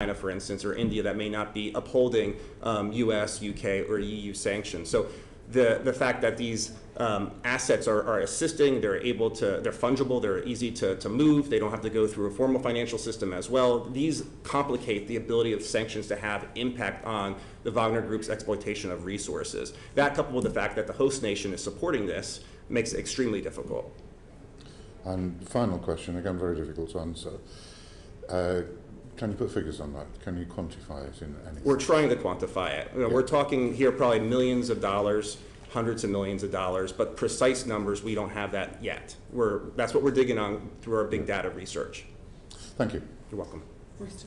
China, for instance, or India that may not be upholding US, UK, or EU sanctions. So the fact that these assets are assisting, they're fungible, they're easy to move, they don't have to go through a formal financial system as well. These complicate the ability of sanctions to have impact on the Wagner Group's exploitation of resources. That, coupled with the fact that the host nation is supporting this, makes it extremely difficult. And final question, again very difficult to answer. Can you put figures on that? Can you quantify it in any? We're trying to quantify it. You know, we're talking here probably millions of dollars, hundreds of millions of dollars, but precise numbers, we don't have that yet. That's what we're digging on through our big data research. Thank you. You're welcome. Mr.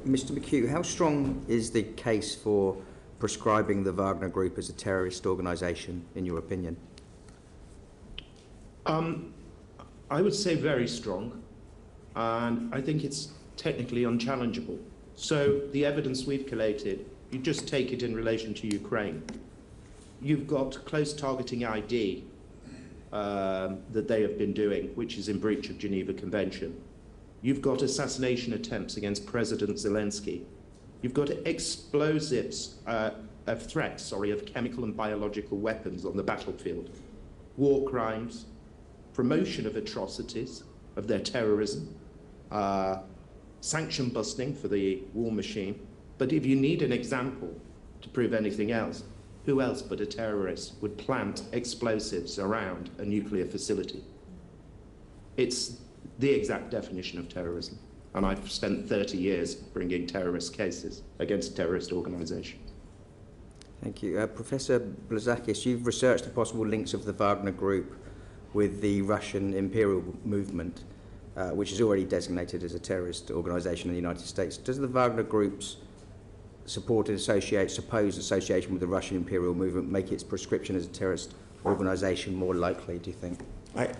McHugh, how strong is the case for prescribing the Wagner Group as a terrorist organisation, in your opinion? I would say very strong, and I think it's technically unchallengeable. So the evidence we've collated, you just take it in relation to Ukraine. You've got close targeting ID that they have been doing, which is in breach of Geneva Convention. You've got assassination attempts against President Zelensky. You've got explosives, threats of chemical and biological weapons on the battlefield, war crimes, promotion of atrocities, of their terrorism, sanction busting for the war machine. But if you need an example to prove anything else, who else but a terrorist would plant explosives around a nuclear facility? It's the exact definition of terrorism. And I've spent 30 years bringing terrorist cases against terrorist organizations. Thank you. Professor Blazakis, you've researched the possible links of the Wagner Group with the Russian imperial movement, which is already designated as a terrorist organization in the United States. Does the Wagner Group's supposed association with the Russian imperial movement make its prescription as a terrorist organization more likely, do you think?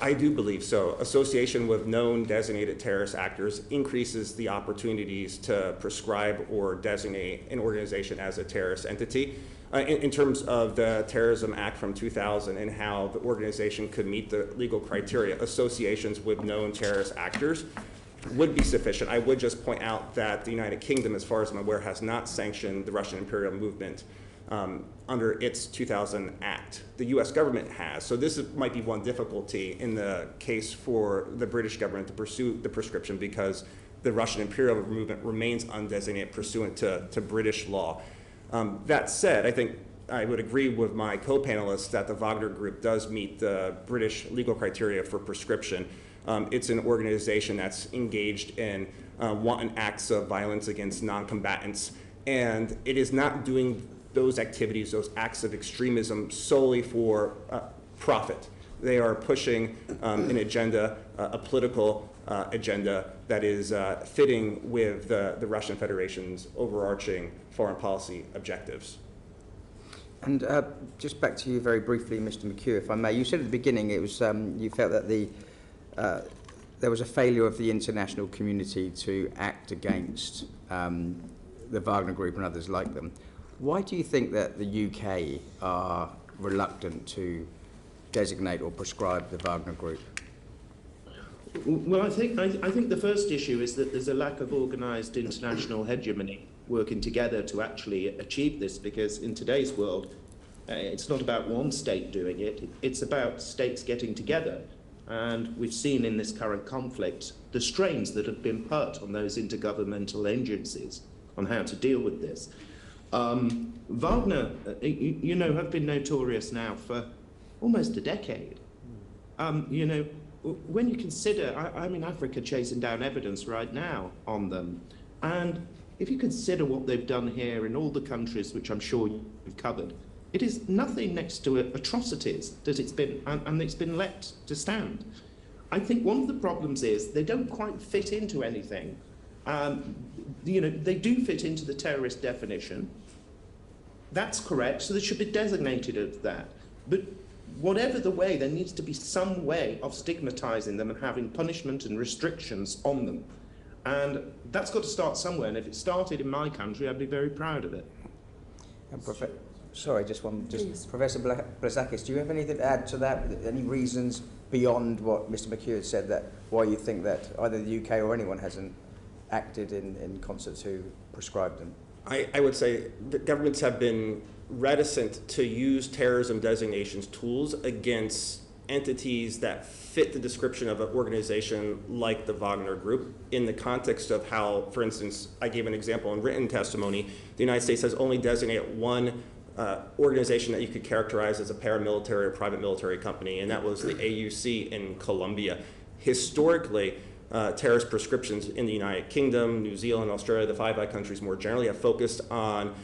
I do believe so. Association with known designated terrorist actors increases the opportunities to prescribe or designate an organization as a terrorist entity. In terms of the Terrorism Act from 2000 and how the organization could meet the legal criteria, associations with known terrorist actors would be sufficient. I would just point out that the United Kingdom, as far as I'm aware, has not sanctioned the Russian imperial movement under its 2000 Act. The US government has. So this might be one difficulty in the case for the British government to pursue the prescription, because the Russian imperial movement remains undesignated pursuant to British law. That said, I think I would agree with my co-panelists that the Wagner Group does meet the British legal criteria for prescription. It's an organization that's engaged in wanton acts of violence against non-combatants, and it is not doing those activities, those acts of extremism, solely for profit. They are pushing an agenda, a political agenda that is fitting with the Russian Federation's overarching foreign policy objectives. And just back to you very briefly, Mr. McHugh, if I may. You said at the beginning it was you felt that there was a failure of the international community to act against the Wagner Group and others like them. Why do you think that the UK are reluctant to designate or prescribe the Wagner Group? Well, I think the first issue is that there's a lack of organised international hegemony working together to actually achieve this, because in today's world, it's not about one state doing it, it's about states getting together. And we've seen in this current conflict the strains that have been put on those intergovernmental agencies on how to deal with this. Wagner, have been notorious now for almost a decade. When you consider, I'm in Africa chasing down evidence right now on them, and if you consider what they've done here in all the countries which I'm sure you've covered, it is nothing next to atrocities that it's been, and it's been let to stand. I think one of the problems is they don't quite fit into anything. They do fit into the terrorist definition. That's correct, so they should be designated as that. But whatever the way, there needs to be some way of stigmatizing them and having punishment and restrictions on them. And that's got to start somewhere, and if it started in my country, I'd be very proud of it. And Professor Blazakis, do you have anything to add to that? Any reasons beyond what Mr. McHugh said that why you think that either the UK or anyone hasn't acted in concert to prescribe them? I would say that governments have been reticent to use terrorism designations tools against entities that fit the description of an organization like the Wagner Group in the context of how, for instance, I gave an example in written testimony, the United States has only designated one organization that you could characterize as a paramilitary or private military company, and that was the AUC in Colombia. Historically, terrorist prescriptions in the United Kingdom, New Zealand, Australia, the Five Eyes countries more generally have focused on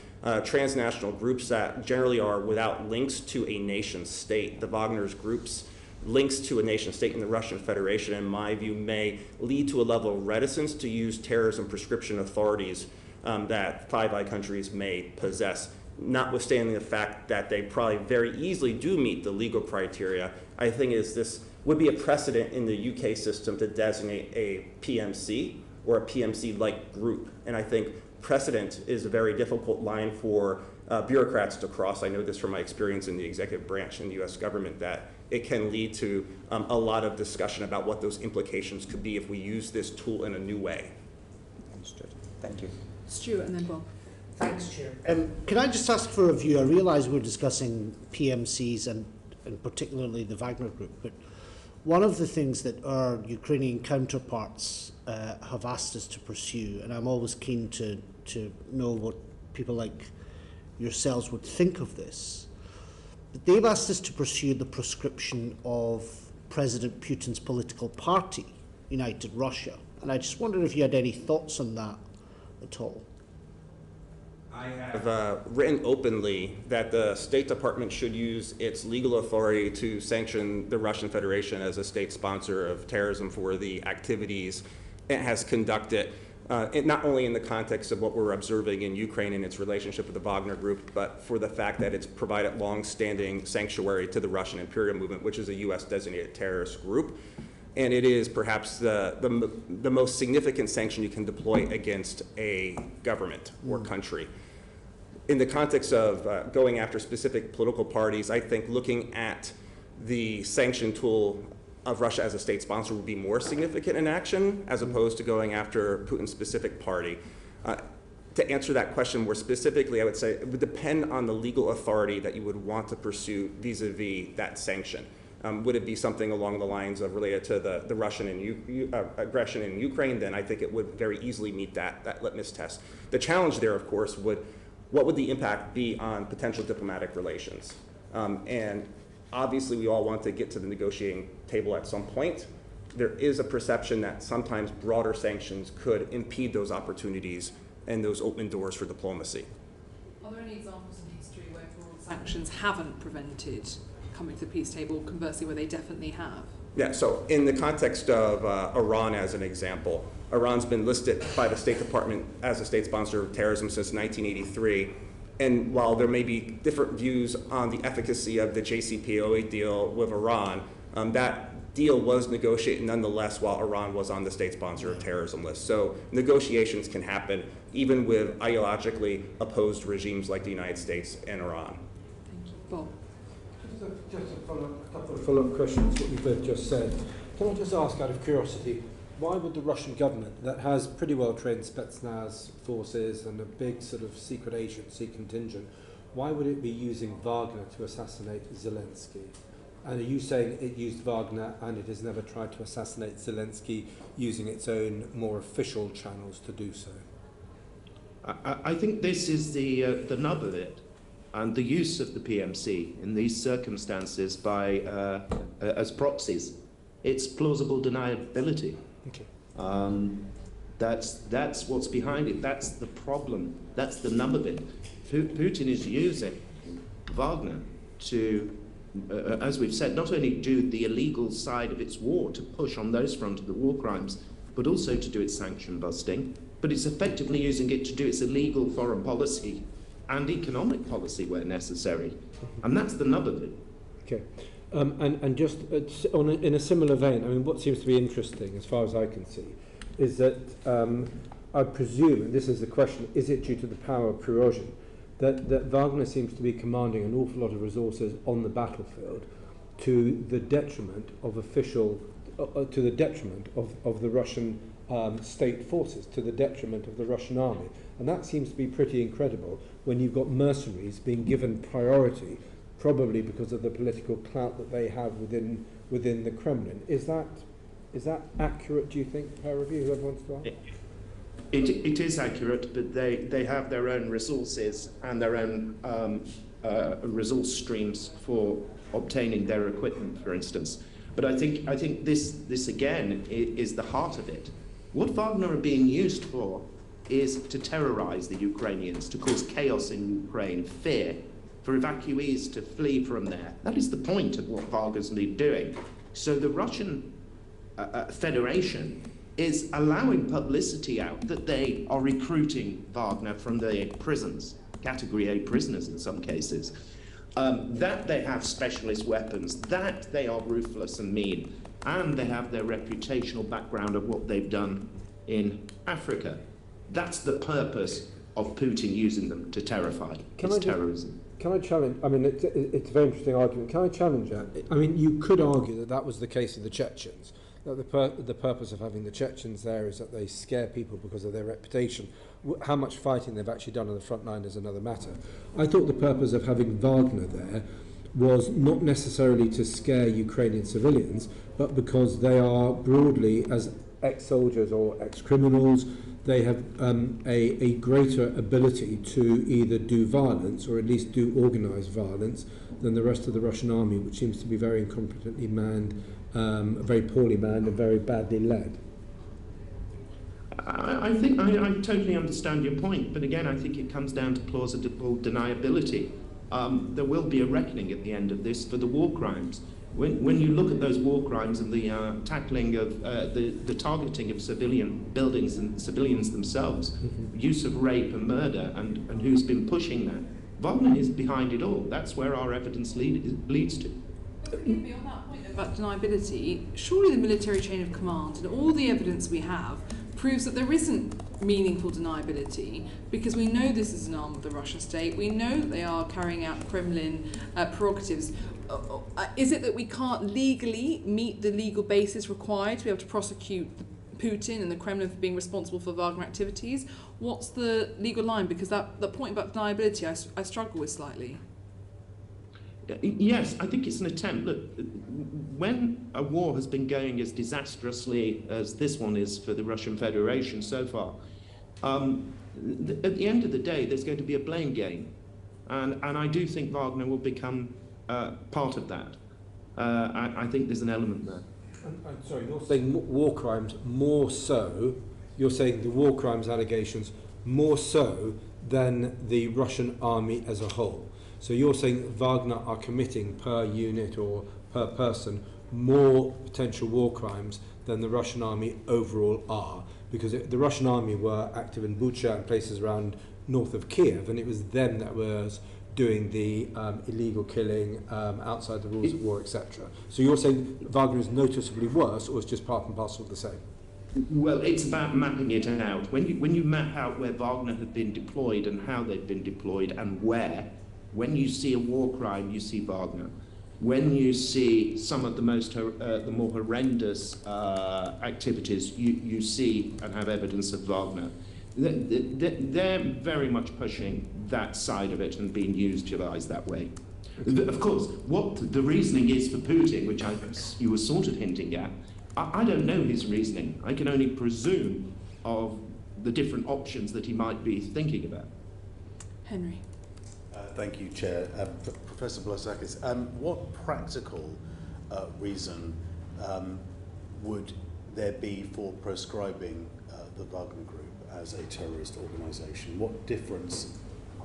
transnational groups that generally are without links to a nation state. The Wagner's groups links to a nation state in the Russian Federation, in my view, may lead to a level of reticence to use terrorism prescription authorities that Five Eyes countries may possess. Notwithstanding the fact that they probably very easily do meet the legal criteria, I think this would be a precedent in the UK system to designate a PMC or a PMC-like group. And I think precedent is a very difficult line for bureaucrats to cross. I know this from my experience in the executive branch in the US government, that it can lead to a lot of discussion about what those implications could be if we use this tool in a new way. Understood. Thank you. Stuart and then Bob. Thanks, Chair. Can I just ask for a view? I realise we're discussing PMCs and particularly the Wagner Group, but one of the things that our Ukrainian counterparts have asked us to pursue, and I'm always keen to know what people like yourselves would think of this, but they've asked us to pursue the proscription of President Putin's political party, United Russia. And I just wondered if you had any thoughts on that at all. I have written openly that the State Department should use its legal authority to sanction the Russian Federation as a state sponsor of terrorism for the activities it has conducted, not only in the context of what we're observing in Ukraine and its relationship with the Wagner Group, but for the fact that it's provided long-standing sanctuary to the Russian imperial movement, which is a U.S. designated terrorist group. And it is perhaps the most significant sanction you can deploy against a government or country. In the context of going after specific political parties, I think looking at the sanction tool of Russia as a state sponsor would be more significant in action as opposed to going after Putin's specific party. To answer that question more specifically, I would say it would depend on the legal authority that you would want to pursue vis-a-vis that sanction. Would it be something along the lines of related to the Russian and aggression in Ukraine? Then I think it would very easily meet that litmus test. The challenge there, of course, what would the impact be on potential diplomatic relations? And obviously, we all want to get to the negotiating table at some point. There is a perception that sometimes broader sanctions could impede those opportunities and those open doors for diplomacy. Are there any examples in history where broad sanctions haven't prevented coming to the peace table, conversely where they definitely have? Yeah, so in the context of Iran as an example, Iran's been listed by the State Department as a state sponsor of terrorism since 1983. And while there may be different views on the efficacy of the JCPOA deal with Iran, that deal was negotiated nonetheless while Iran was on the state sponsor of terrorism list. So negotiations can happen even with ideologically opposed regimes like the United States and Iran. Thank you. Bob. Just a couple of follow-up questions, what you've both just said. Can I just ask out of curiosity, why would the Russian government, that has pretty well-trained Spetsnaz forces and a big sort of secret agency contingent, why would it be using Wagner to assassinate Zelensky? And are you saying it used Wagner and it has never tried to assassinate Zelensky using its own more official channels to do so? I think this is the nub of it, and the use of the PMC in these circumstances by as proxies. It's plausible deniability. Okay. That's what's behind it. That's the problem. That's the nub of it. Putin is using Wagner to, as we've said, not only do the illegal side of its war to push on those front of the war crimes, but also to do its sanction busting. But it's effectively using it to do its illegal foreign policy and economic policy where necessary. And that's the nub of it. Okay. And just in a similar vein, I mean, what seems to be interesting, as far as I can see, is that I presume, and this is the question, is it due to the power of Prigozhin, that Wagner seems to be commanding an awful lot of resources on the battlefield to the detriment of of the Russian state forces to the detriment of the Russian army. And that seems to be pretty incredible when you've got mercenaries being given priority, probably because of the political clout that they have within the Kremlin. Is that accurate, do you think, peer review, whoever wants to answer? It is accurate, but they have their own resources and their own resource streams for obtaining their equipment, for instance. But I think this again is the heart of it. What Wagner are being used for is to terrorize the Ukrainians, to cause chaos in Ukraine, fear, for evacuees to flee from there. That is the point of what Wagner's doing. So the Russian Federation is allowing publicity out that they are recruiting Wagner from the prisons, Category A prisoners in some cases, that they have specialist weapons, that they are ruthless and mean, and they have their reputational background of what they've done in Africa. That's the purpose of Putin using them to terrify. Terrorism. Can I challenge? I mean, it's a very interesting argument. Can I challenge that? I mean, you could argue that that was the case of the Chechens. That the purpose of having the Chechens there is that they scare people because of their reputation. How much fighting they've actually done on the front line is another matter. I thought the purpose of having Wagner there was not necessarily to scare Ukrainian civilians, but because they are broadly, as ex-soldiers or ex-criminals, they have a greater ability to either do violence or at least do organised violence than the rest of the Russian army, which seems to be very incompetently manned, very poorly manned and very badly led. I think I totally understand your point, but again, I think it comes down to plausible deniability. There will be a reckoning at the end of this for the war crimes. When you look at those war crimes and the tackling of the targeting of civilian buildings and civilians themselves, use of rape and murder, and who's been pushing that, Wagner is behind it all. That's where our evidence leads to. Beyond that point about deniability, surely the military chain of command and all the evidence we have proves that there isn't meaningful deniability, because we know this is an arm of the Russian state, we know that they are carrying out Kremlin prerogatives. Is it that we can't legally meet the legal basis required to be able to prosecute Putin and the Kremlin for being responsible for Wagner activities? What's the legal line? Because that point about deniability I struggle with slightly. Yes, I think it's an attempt. Look, when a war has been going as disastrously as this one is for the Russian Federation so far, at the end of the day, there's going to be a blame game. And I do think Wagner will become part of that. I think there's an element there. I'm sorry, you're saying war crimes more so, you're saying the war crimes allegations more so than the Russian army as a whole. So you're saying that Wagner are committing per unit or per person more potential war crimes than the Russian army overall are, because the Russian army were active in Bucha and places around north of Kiev, and it was them that was doing the illegal killing outside the rules of war, etc. So you're saying Wagner is noticeably worse, or is just part and parcel of the same? Well, it's about mapping it out. When you map out where Wagner have been deployed and how they've been deployed and where, when you see a war crime, you see Wagner. When you see some of the more horrendous activities, you see and have evidence of Wagner. They're very much pushing that side of it and being utilized that way. Of course, what the reasoning is for Putin, which you were sort of hinting at, I don't know his reasoning. I can only presume of the different options that he might be thinking about. Henry. Thank you, Chair. Professor Blazakis, what practical reason would there be for proscribing the Wagner Group as a terrorist organisation? What difference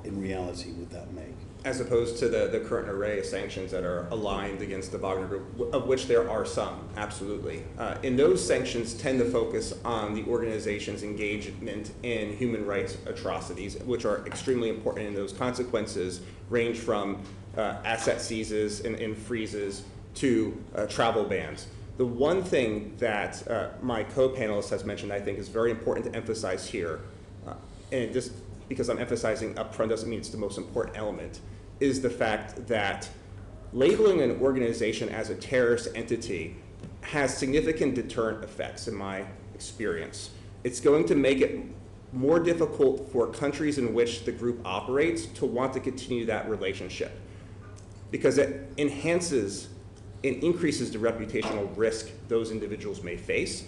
in reality would that make? As opposed to the current array of sanctions that are aligned against the Wagner Group, of which there are some, absolutely. And those sanctions tend to focus on the organization's engagement in human rights atrocities, which are extremely important, and those consequences range from asset seizes and freezes to travel bans. The one thing that my co-panelist has mentioned I think is very important to emphasize here, and just because I'm emphasizing up front doesn't mean it's the most important element, is the fact that labeling an organization as a terrorist entity has significant deterrent effects in my experience. it's going to make it more difficult for countries in which the group operates to want to continue that relationship, because it enhances and increases the reputational risk those individuals may face.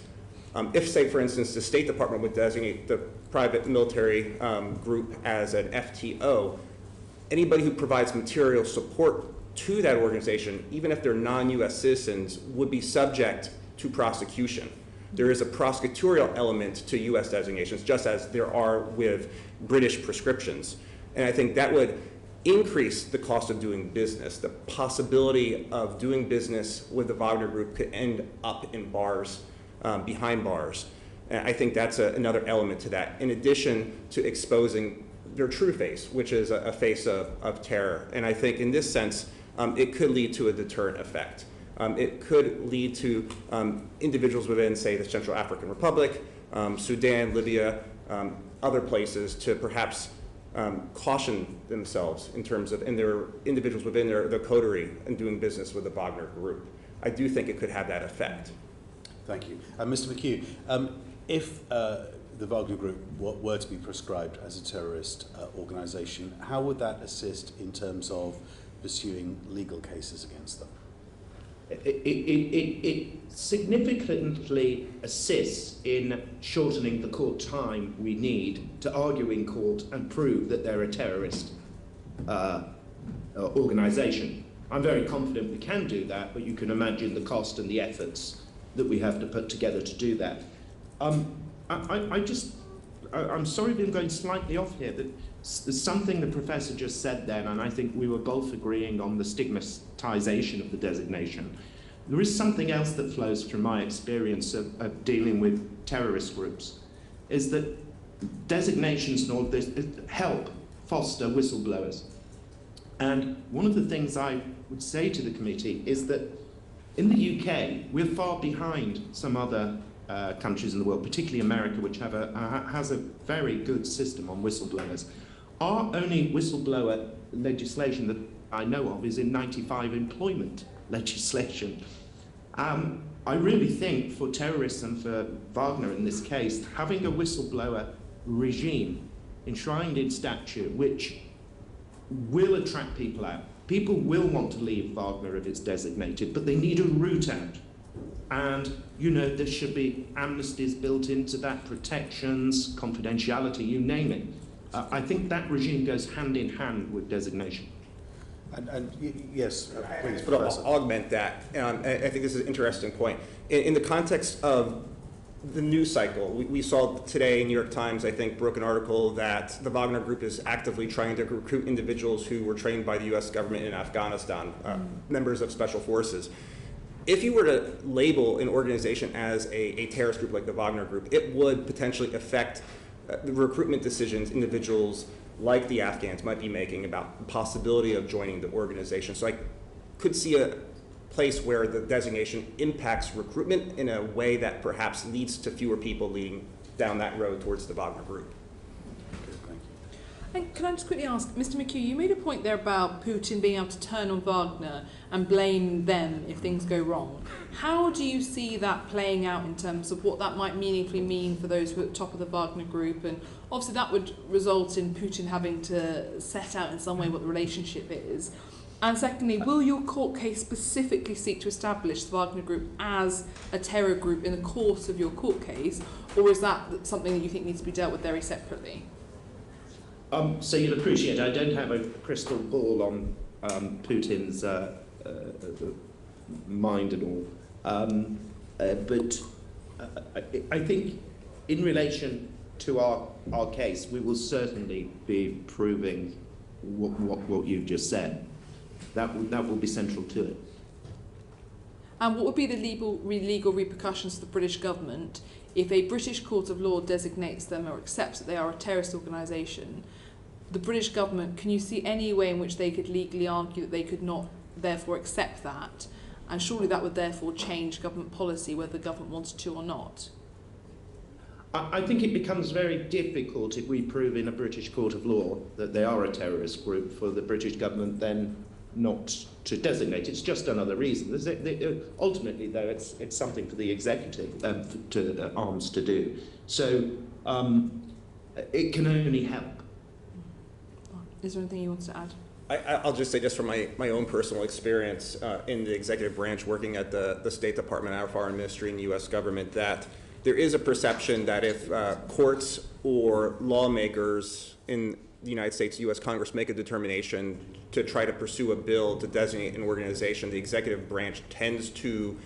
If, say, for instance, the State Department would designate the private military group as an FTO, anybody who provides material support to that organization, even if they're non-US citizens, would be subject to prosecution. There is a prosecutorial element to US designations, just as there are with British prescriptions. And I think that would increase the cost of doing business. The possibility of doing business with the Wagner Group could end up in bars, behind bars. And I think that's another element to that, in addition to exposing their true face, which is a face of terror. And I think in this sense, it could lead to a deterrent effect. It could lead to individuals within, say, the Central African Republic, Sudan, Libya, other places to perhaps caution themselves in terms of, and there are individuals within their coterie and doing business with the Wagner Group. I do think it could have that effect. Thank you. Mr. McHugh, if the Wagner Group were to be prescribed as a terrorist organisation, how would that assist in terms of pursuing legal cases against them? It significantly assists in shortening the court time we need to argue in court and prove that they're a terrorist organisation. I'm very confident we can do that, but you can imagine the cost and the efforts that we have to put together to do that. I'm sorry if I'm going slightly off here. There's something the professor just said then, and I think we were both agreeing on the stigmatization of the designation. There is something else that flows from my experience of dealing with terrorist groups, is that designations and all of this help foster whistleblowers. And one of the things I would say to the committee is that in the UK, we're far behind some other countries in the world, particularly America, which has a very good system on whistleblowers. Our only whistleblower legislation that I know of is in 95 employment legislation. I really think for terrorists and for Wagner in this case, having a whistleblower regime enshrined in statute which will attract people out. People will want to leave Wagner if it's designated, but they need a route out. And, you know, there should be amnesties built into that, protections, confidentiality, you name it. I think that regime goes hand in hand with designation. Yes, please, But Professor. I'll augment that. I think this is an interesting point. In the context of the news cycle, we saw today in New York Times, I think, broke an article that the Wagner Group is actively trying to recruit individuals who were trained by the US government in Afghanistan, members of special forces. If you were to label an organization as a terrorist group like the Wagner Group, it would potentially affect the recruitment decisions individuals like the Afghans might be making about the possibility of joining the organization. So I could see a place where the designation impacts recruitment in a way that perhaps leads to fewer people leading down that road towards the Wagner Group. Okay, thank you. And can I just quickly ask, Mr. McHugh, you made a point there about Putin being able to turn on Wagner and blame them if things go wrong. How do you see that playing out in terms of what that might meaningfully mean for those who are at the top of the Wagner Group? And obviously that would result in Putin having to set out in some way what the relationship is. And secondly, will your court case specifically seek to establish the Wagner Group as a terror group in the course of your court case, or is that something that you think needs to be dealt with very separately? So you'll appreciate I don't have a crystal ball on Putin's mind and all. But I think in relation to our case, we will certainly be proving what you've just said. That will be central to it. And what would be the legal repercussions to the British government if a British court of law designates them or accepts that they are a terrorist organisation? The British government, can you see any way in which they could legally argue that they could not therefore accept that? And surely that would therefore change government policy whether the government wanted to or not. I think it becomes very difficult if we prove in a British court of law that they are a terrorist group for the British government then not to designate. It's just another reason. Ultimately, though, it's something for the executive, to arms to do. So it can only help. Is there anything you want to add? I'll just say, just from my own personal experience in the executive branch, working at the State Department, our foreign ministry, and the U.S. government, that there is a perception that if courts or lawmakers in the United States, U.S. Congress make a determination to try to pursue a bill to designate an organization, the executive branch tends to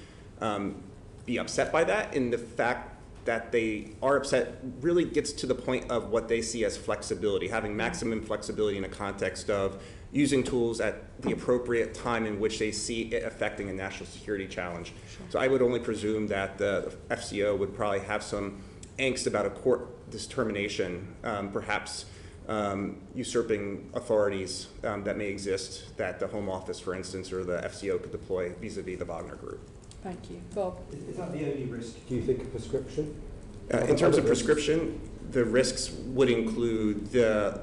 be upset by that. And the fact that they are upset really gets to the point of what they see as flexibility, having maximum flexibility in a context of using tools at the appropriate time in which they see it affecting a national security challenge. Sure. So I would only presume that the FCO would probably have some angst about a court determination, perhaps usurping authorities that may exist that the Home Office, for instance, or the FCO could deploy vis-a-vis the Wagner Group. Thank you. Bob? Is that the only risk, do you think, of prescription? In terms of prescription, the risks would include the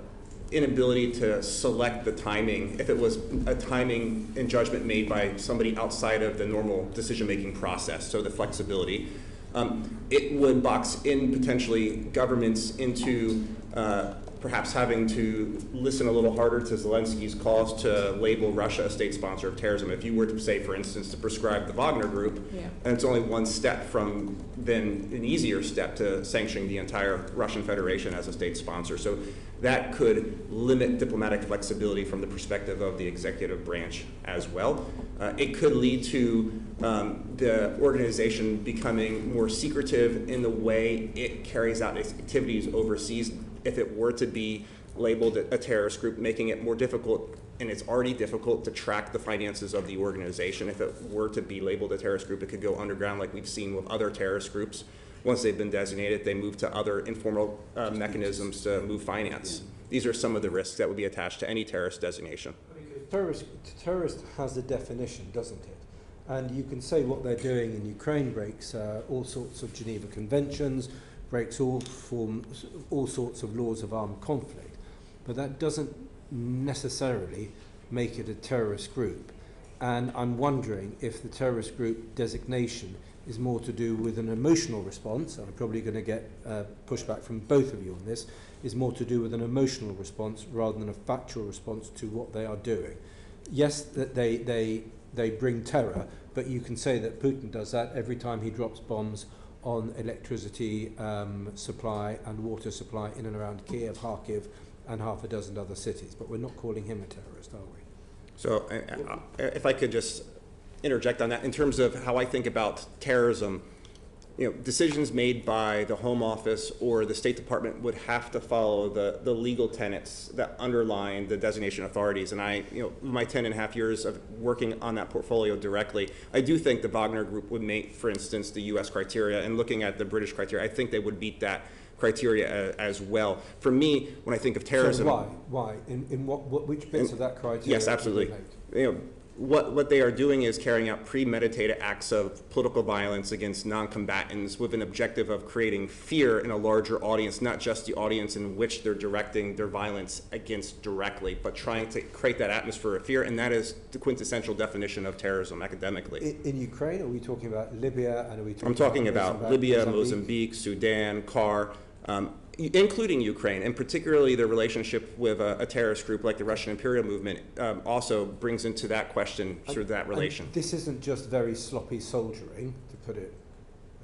inability to select the timing. If it was a timing and judgment made by somebody outside of the normal decision-making process, so the flexibility, it would box in potentially governments into perhaps having to listen a little harder to Zelensky's calls to label Russia a state sponsor of terrorism. If you were to say, for instance, to prescribe the Wagner Group, and it's only one step from then an easier step to sanctioning the entire Russian Federation as a state sponsor. So that could limit diplomatic flexibility from the perspective of the executive branch as well. It could lead to the organization becoming more secretive in the way it carries out its activities overseas. If it were to be labeled a terrorist group, making it more difficult, and it's already difficult to track the finances of the organization. If it were to be labeled a terrorist group, it could go underground like we've seen with other terrorist groups. Once they've been designated, they move to other informal mechanisms to move finance. These are some of the risks that would be attached to any terrorist designation. Terrorist has a definition, doesn't it? And you can say what they're doing in Ukraine breaks all sorts of Geneva Conventions, breaks all sorts of laws of armed conflict, but that doesn't necessarily make it a terrorist group. And I'm wondering if the terrorist group designation is more to do with an emotional response, and I'm probably going to get pushback from both of you on this, is more to do with an emotional response rather than a factual response to what they are doing. Yes, that they bring terror, but you can say that Putin does that every time he drops bombs on electricity supply and water supply in and around Kiev, Kharkiv, and half a dozen other cities. But we're not calling him a terrorist, are we? So if I could just interject on that, in terms of how I think about terrorism, decisions made by the Home Office or the State Department would have to follow the legal tenets that underline the designation authorities. And I, my 10.5 years of working on that portfolio directly, I do think the Wagner Group would make, for instance, the U.S. criteria, and looking at the British criteria, I think they would beat that criteria as well. For me, when I think of terrorism, so why? In which bits of that criteria? Yes, absolutely. What they are doing is carrying out premeditated acts of political violence against non-combatants with an objective of creating fear in a larger audience, not just the audience in which they're directing their violence against directly, but trying to create that atmosphere of fear, and that is the quintessential definition of terrorism academically. In Ukraine, are we talking about Libya, and are we talking I'm talking about Libya, Mozambique, Sudan, CAR, including Ukraine, and particularly the relationship with a terrorist group like the Russian imperial movement also brings into that question through that relation. And this isn't just very sloppy soldiering, to put it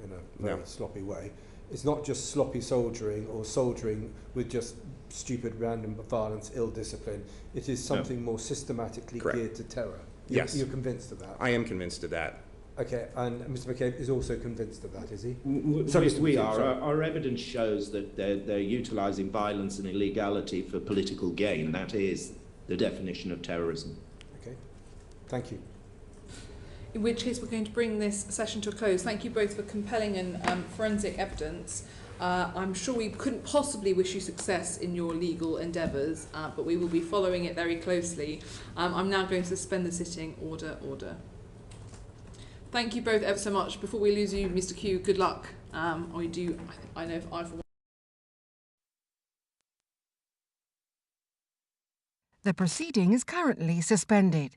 in a very sloppy way. It's not just sloppy soldiering or soldiering with just stupid random violence, ill discipline. It is something more systematically geared to terror. Yes. You're convinced of that? I am convinced of that. Okay, and Mr. McCabe is also convinced of that, is he? We are. Our evidence shows that they're utilising violence and illegality for political gain. That is the definition of terrorism. Okay, thank you. In which case we're going to bring this session to a close. Thank you both for compelling and forensic evidence. I'm sure we couldn't possibly wish you success in your legal endeavours, but we will be following it very closely. I'm now going to suspend the sitting. Order. Thank you both ever so much. Before we lose you, Mr. Q, good luck. I know for one. The proceeding is currently suspended.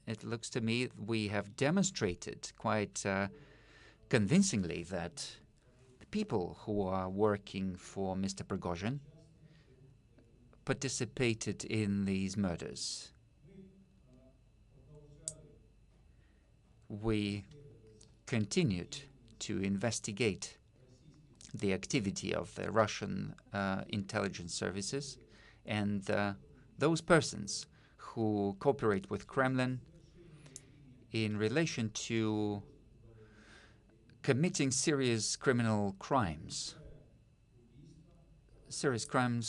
it looks to me we have demonstrated quite convincingly that the people who are working for Mr. Prigozhin participated in these murders. We continued to investigate the activity of the Russian intelligence services, and those persons who cooperate with Kremlin in relation to committing serious criminal crimes,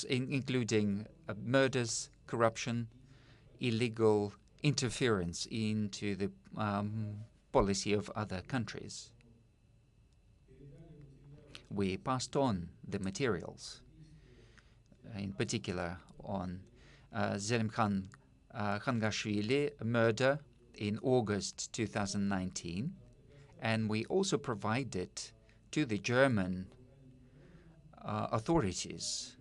including murders, corruption, illegal interference into the policy of other countries. We passed on the materials, in particular on Zelimkhan Khangashvili murder in August 2019, and we also provided to the German authorities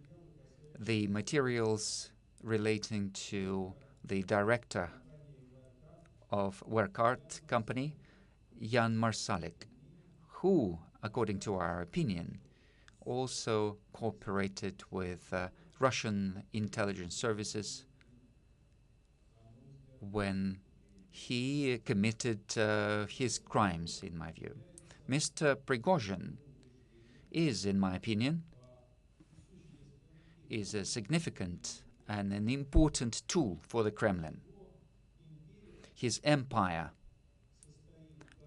the materials relating to the director of Werkart company, Jan Marsalik, who, according to our opinion, also cooperated with Russian intelligence services when he committed his crimes, in my view. Mr. Prigozhin is, in my opinion, is a significant and an important tool for the Kremlin. His empire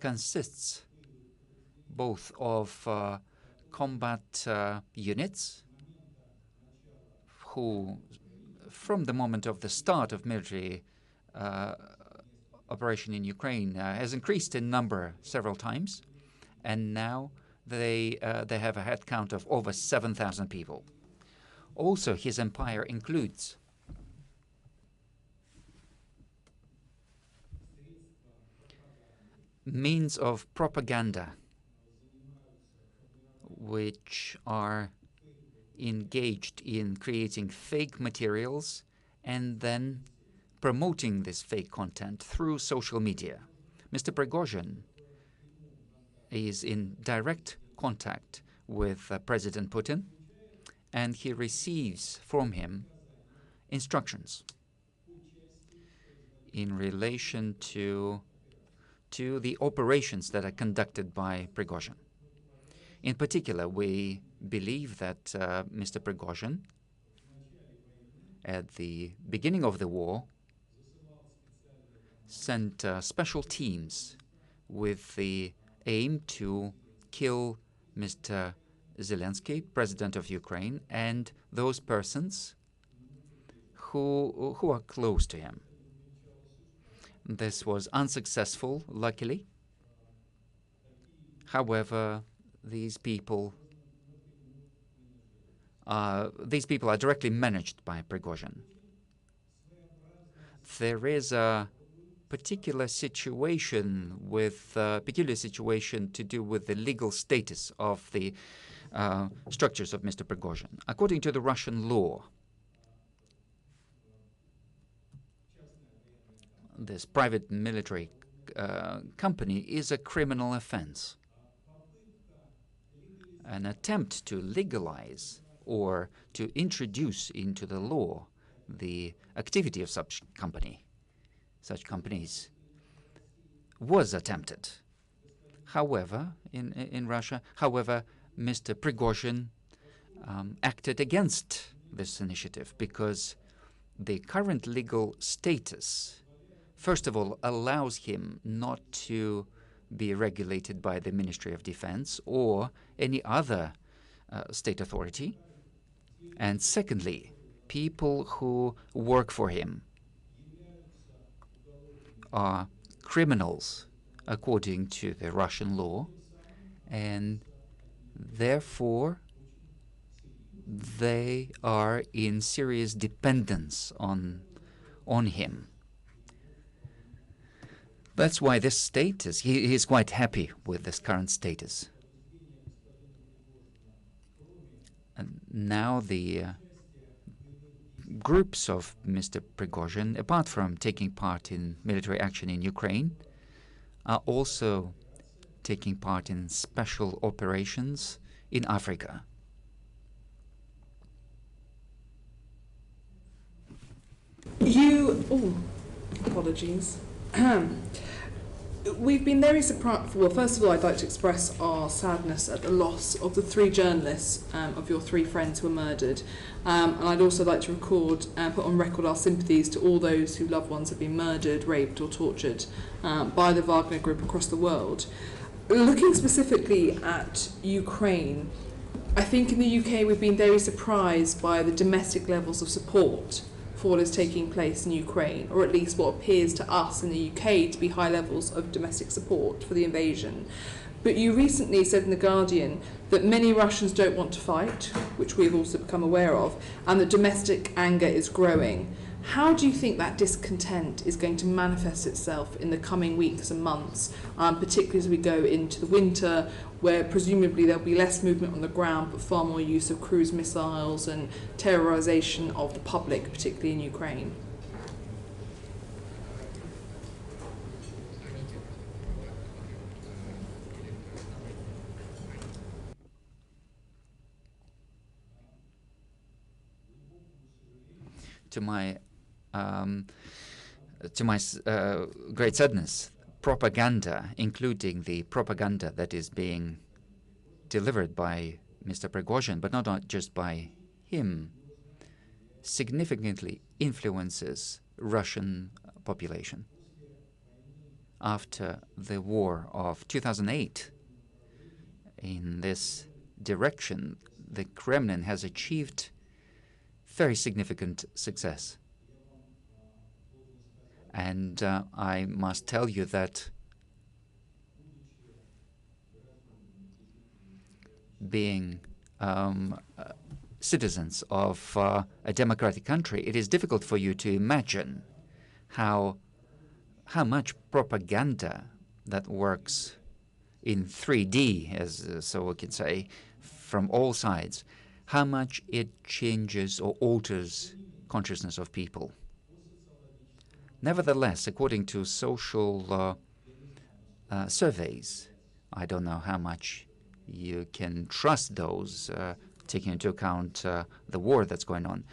consists both of combat units who, from the moment of the start of military operation in Ukraine, has increased in number several times, and now they have a head count of over 7,000 people. Also, his empire includes means of propaganda which are engaged in creating fake materials and then promoting this fake content through social media. Mr. Prigozhin is in direct contact with President Putin, and he receives from him instructions in relation to the operations that are conducted by Prigozhin. In particular, we believe that Mr. Prigozhin, at the beginning of the war, sent special teams with the aim to kill Mr. Zelensky, President of Ukraine, and those persons who are close to him. This was unsuccessful, luckily. However, these people are directly managed by Prigozhin. There is a peculiar situation to do with the legal status of the structures of Mr. Prigozhin. According to the Russian law, this private military company is a criminal offense. An attempt to legalize or to introduce into the law the activity of such companies was attempted. However, in Russia, Mr. Prigozhin acted against this initiative because the current legal status, first of all, allows him not to be regulated by the Ministry of Defense or any other state authority. And secondly, people who work for him are criminals according to the Russian law, and therefore they are in serious dependence on him. That's why this status, he is quite happy with this current status. And now the groups of Mr. Prigozhin, apart from taking part in military action in Ukraine, are also taking part in special operations in Africa. Apologies. We've been very surprised. Well, first of all, I'd like to express our sadness at the loss of the 3 journalists of your 3 friends who were murdered. And I'd also like to put on record our sympathies to all those whose loved ones have been murdered, raped or tortured by the Wagner Group across the world. Looking specifically at Ukraine, I think in the UK we've been very surprised by the domestic levels of support for what is taking place in Ukraine, or at least what appears to us in the UK to be high levels of domestic support for the invasion. But you recently said in The Guardian that many Russians don't want to fight, which we've also become aware of, and that domestic anger is growing. How do you think that discontent is going to manifest itself in the coming weeks and months, particularly as we go into the winter, where presumably there'll be less movement on the ground, but far more use of cruise missiles and terrorization of the public, particularly in Ukraine? To my great sadness, propaganda, including the propaganda that is being delivered by Mr. Prigozhin, but not just by him, significantly influences Russian population. After the war of 2008, in this direction, the Kremlin has achieved very significant success. And I must tell you that being citizens of a democratic country, it is difficult for you to imagine how much propaganda that works in 3D, as so we can say, from all sides, how much it changes or alters consciousness of people. Nevertheless, according to social surveys, I don't know how much you can trust those, taking into account the war that's going on.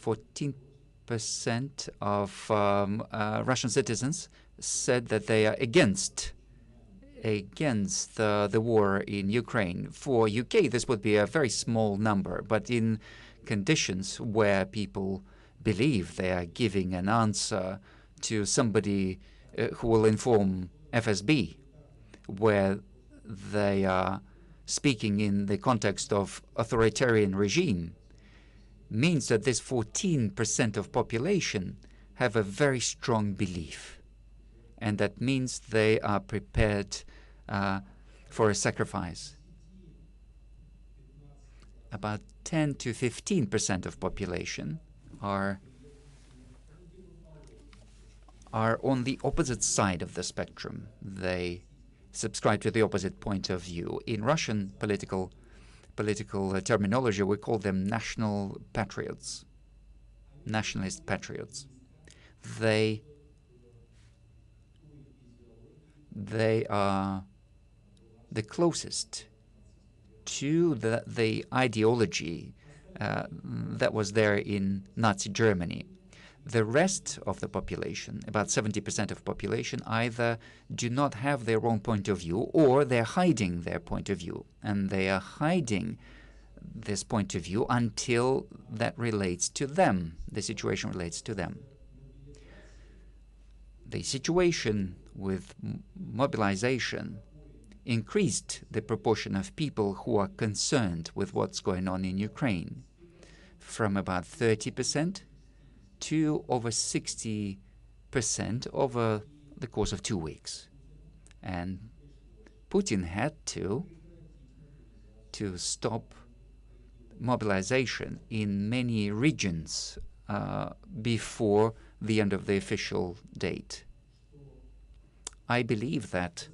14% of Russian citizens said that they are against the war in Ukraine. For UK, this would be a very small number, but in conditions where people believe they are giving an answer to somebody who will inform FSB, where they are speaking in the context of authoritarian regime, means that this 14% of population have a very strong belief. And that means they are prepared for a sacrifice. About 10 to 15% of population are on the opposite side of the spectrum. They subscribe to the opposite point of view. In Russian political terminology, we call them national patriots, nationalist patriots. They are the closest to the ideology that was there in Nazi Germany. The rest of the population, about 70% of population, either do not have their own point of view or they're hiding their point of view. And they are hiding this point of view until that relates to them, the situation relates to them. The situation with mobilization increased the proportion of people who are concerned with what's going on in Ukraine from about 30% to over 60% over the course of 2 weeks. And Putin had to stop mobilization in many regions before the end of the official date. I believe that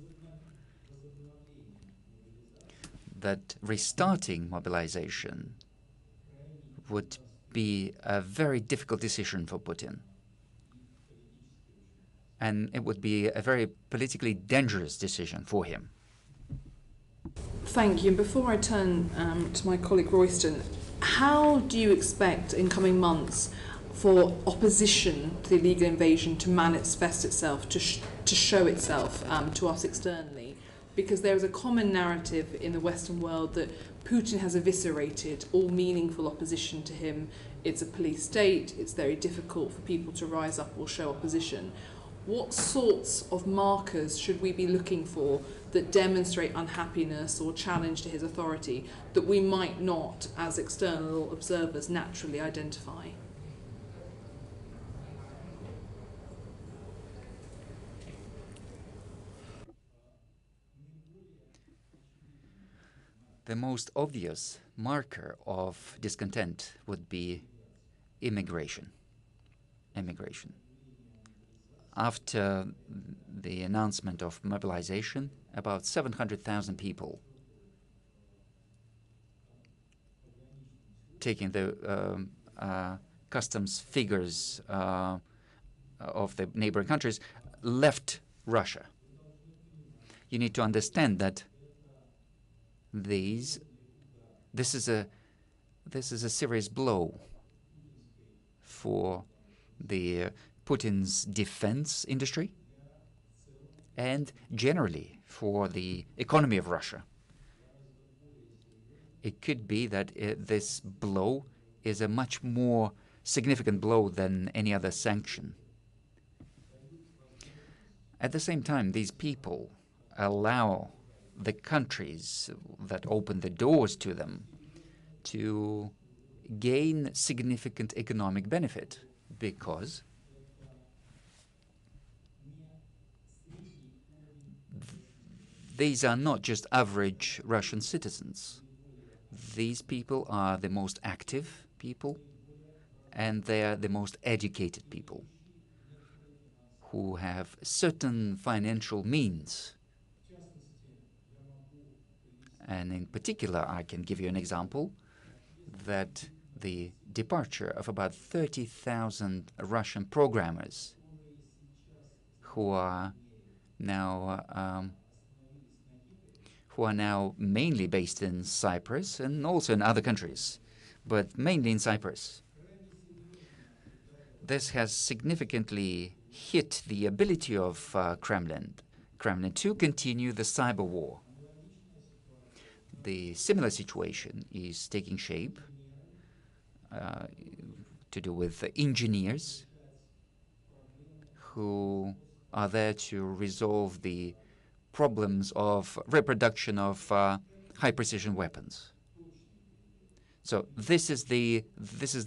restarting mobilization would be a very difficult decision for Putin. And it would be a very politically dangerous decision for him. Thank you. And before I turn to my colleague Royston, how do you expect in coming months for opposition to the illegal invasion to manifest itself, to show itself to us externally? Because there is a common narrative in the Western world that Putin has eviscerated all meaningful opposition to him. It's a police state. It's very difficult for people to rise up or show opposition. What sorts of markers should we be looking for that demonstrate unhappiness or challenge to his authority that we might not, as external observers, naturally identify? The most obvious marker of discontent would be immigration. After the announcement of mobilization, about 700,000 people, taking the customs figures of the neighboring countries, left Russia. You need to understand that this is a serious blow for the Putin's defense industry and generally for the economy of Russia. It could be that this blow is a much more significant blow than any other sanction. At the same time, these people allow the countries that open the doors to them to gain significant economic benefit, because these are not just average Russian citizens. These people are the most active people, and they are the most educated people who have certain financial means. And in particular, I can give you an example that the departure of about 30,000 Russian programmers who are now mainly based in Cyprus and also in other countries, but mainly in Cyprus. This has significantly hit the ability of Kremlin to continue the cyber war. The similar situation is taking shape to do with engineers who are there to resolve the problems of reproduction of high-precision weapons. So this is the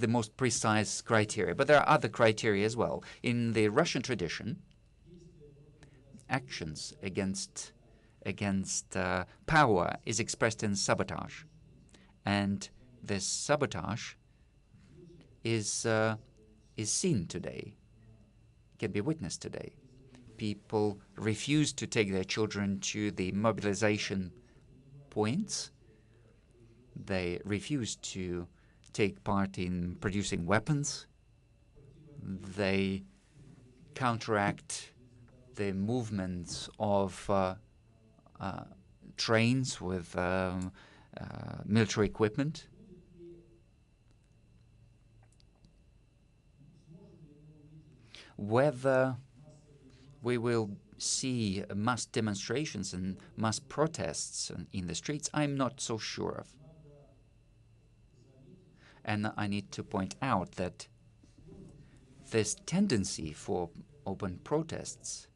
most precise criteria, but there are other criteria as well. In the Russian tradition, actions against power is expressed in sabotage, and this sabotage is seen today, can be witnessed today. People refuse to take their children to the mobilization points. They refuse to take part in producing weapons. They counteract the movements of trains with military equipment. Whether we will see mass demonstrations and mass protests in the streets, I'm not so sure of. And I need to point out that this tendency for open protests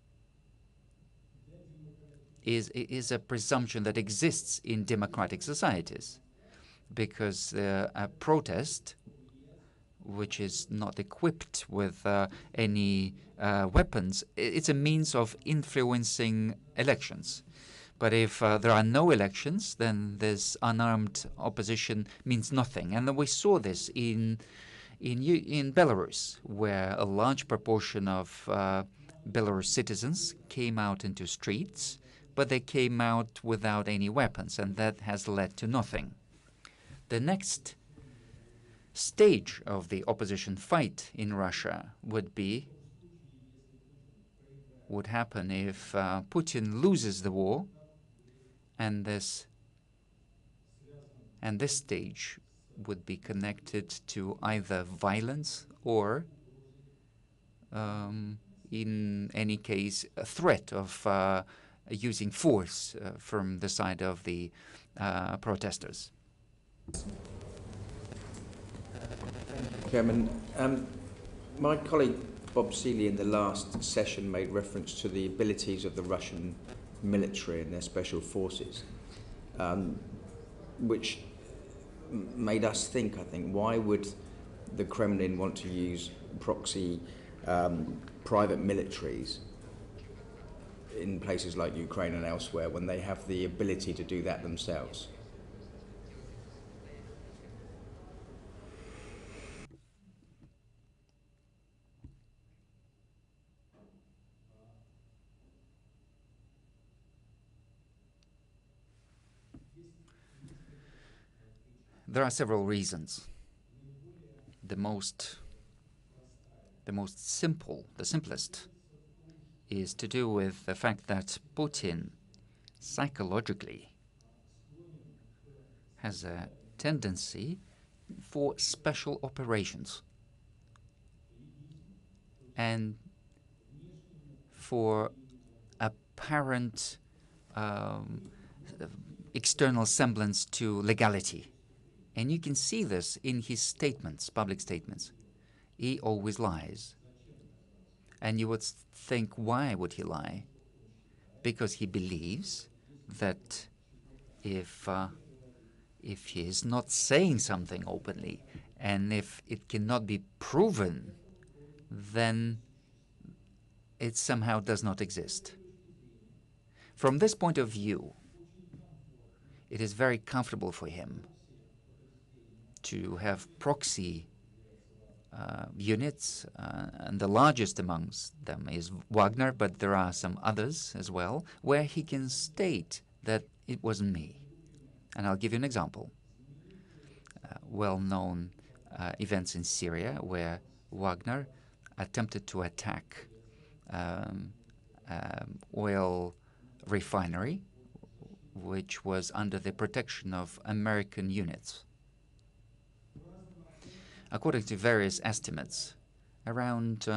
is a presumption that exists in democratic societies, because a protest which is not equipped with any weapons, it's a means of influencing elections. But if there are no elections, then this unarmed opposition means nothing. And then we saw this in Belarus, where a large proportion of Belarus citizens came out into streets, but they came out without any weapons, and that has led to nothing. The next stage of the opposition fight in Russia would happen if Putin loses the war, and this stage would be connected to either violence or, in any case, a threat of using force from the side of the protesters. Chairman, my colleague Bob Seeley in the last session made reference to the abilities of the Russian military and their special forces, which made us think, I think, why would the Kremlin want to use proxy private militaries in places like Ukraine and elsewhere when they have the ability to do that themselves? There are several reasons. The simplest, is to do with the fact that Putin psychologically has a tendency for special operations and for apparent external semblance to legality. And you can see this in his statements, public statements. He always lies. And you would think, why would he lie? Because he believes that if he is not saying something openly, and if it cannot be proven, then it somehow does not exist. From this point of view, it is very comfortable for him to have proxy units, and the largest amongst them is Wagner, but there are some others as well, where he can state that it wasn't me. And I'll give you an example. Well-known events in Syria where Wagner attempted to attack oil refinery, which was under the protection of American units. According to various estimates, around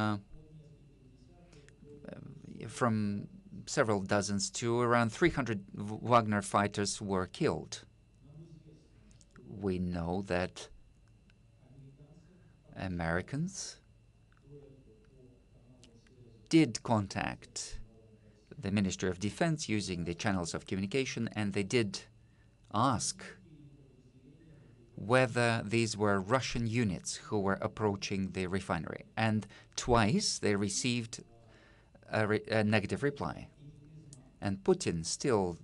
from several dozens to around 300 Wagner fighters were killed. We know that Americans did contact the Ministry of Defense using the channels of communication, and they did ask whether these were Russian units who were approaching the refinery. And twice they received a negative reply. And Putin still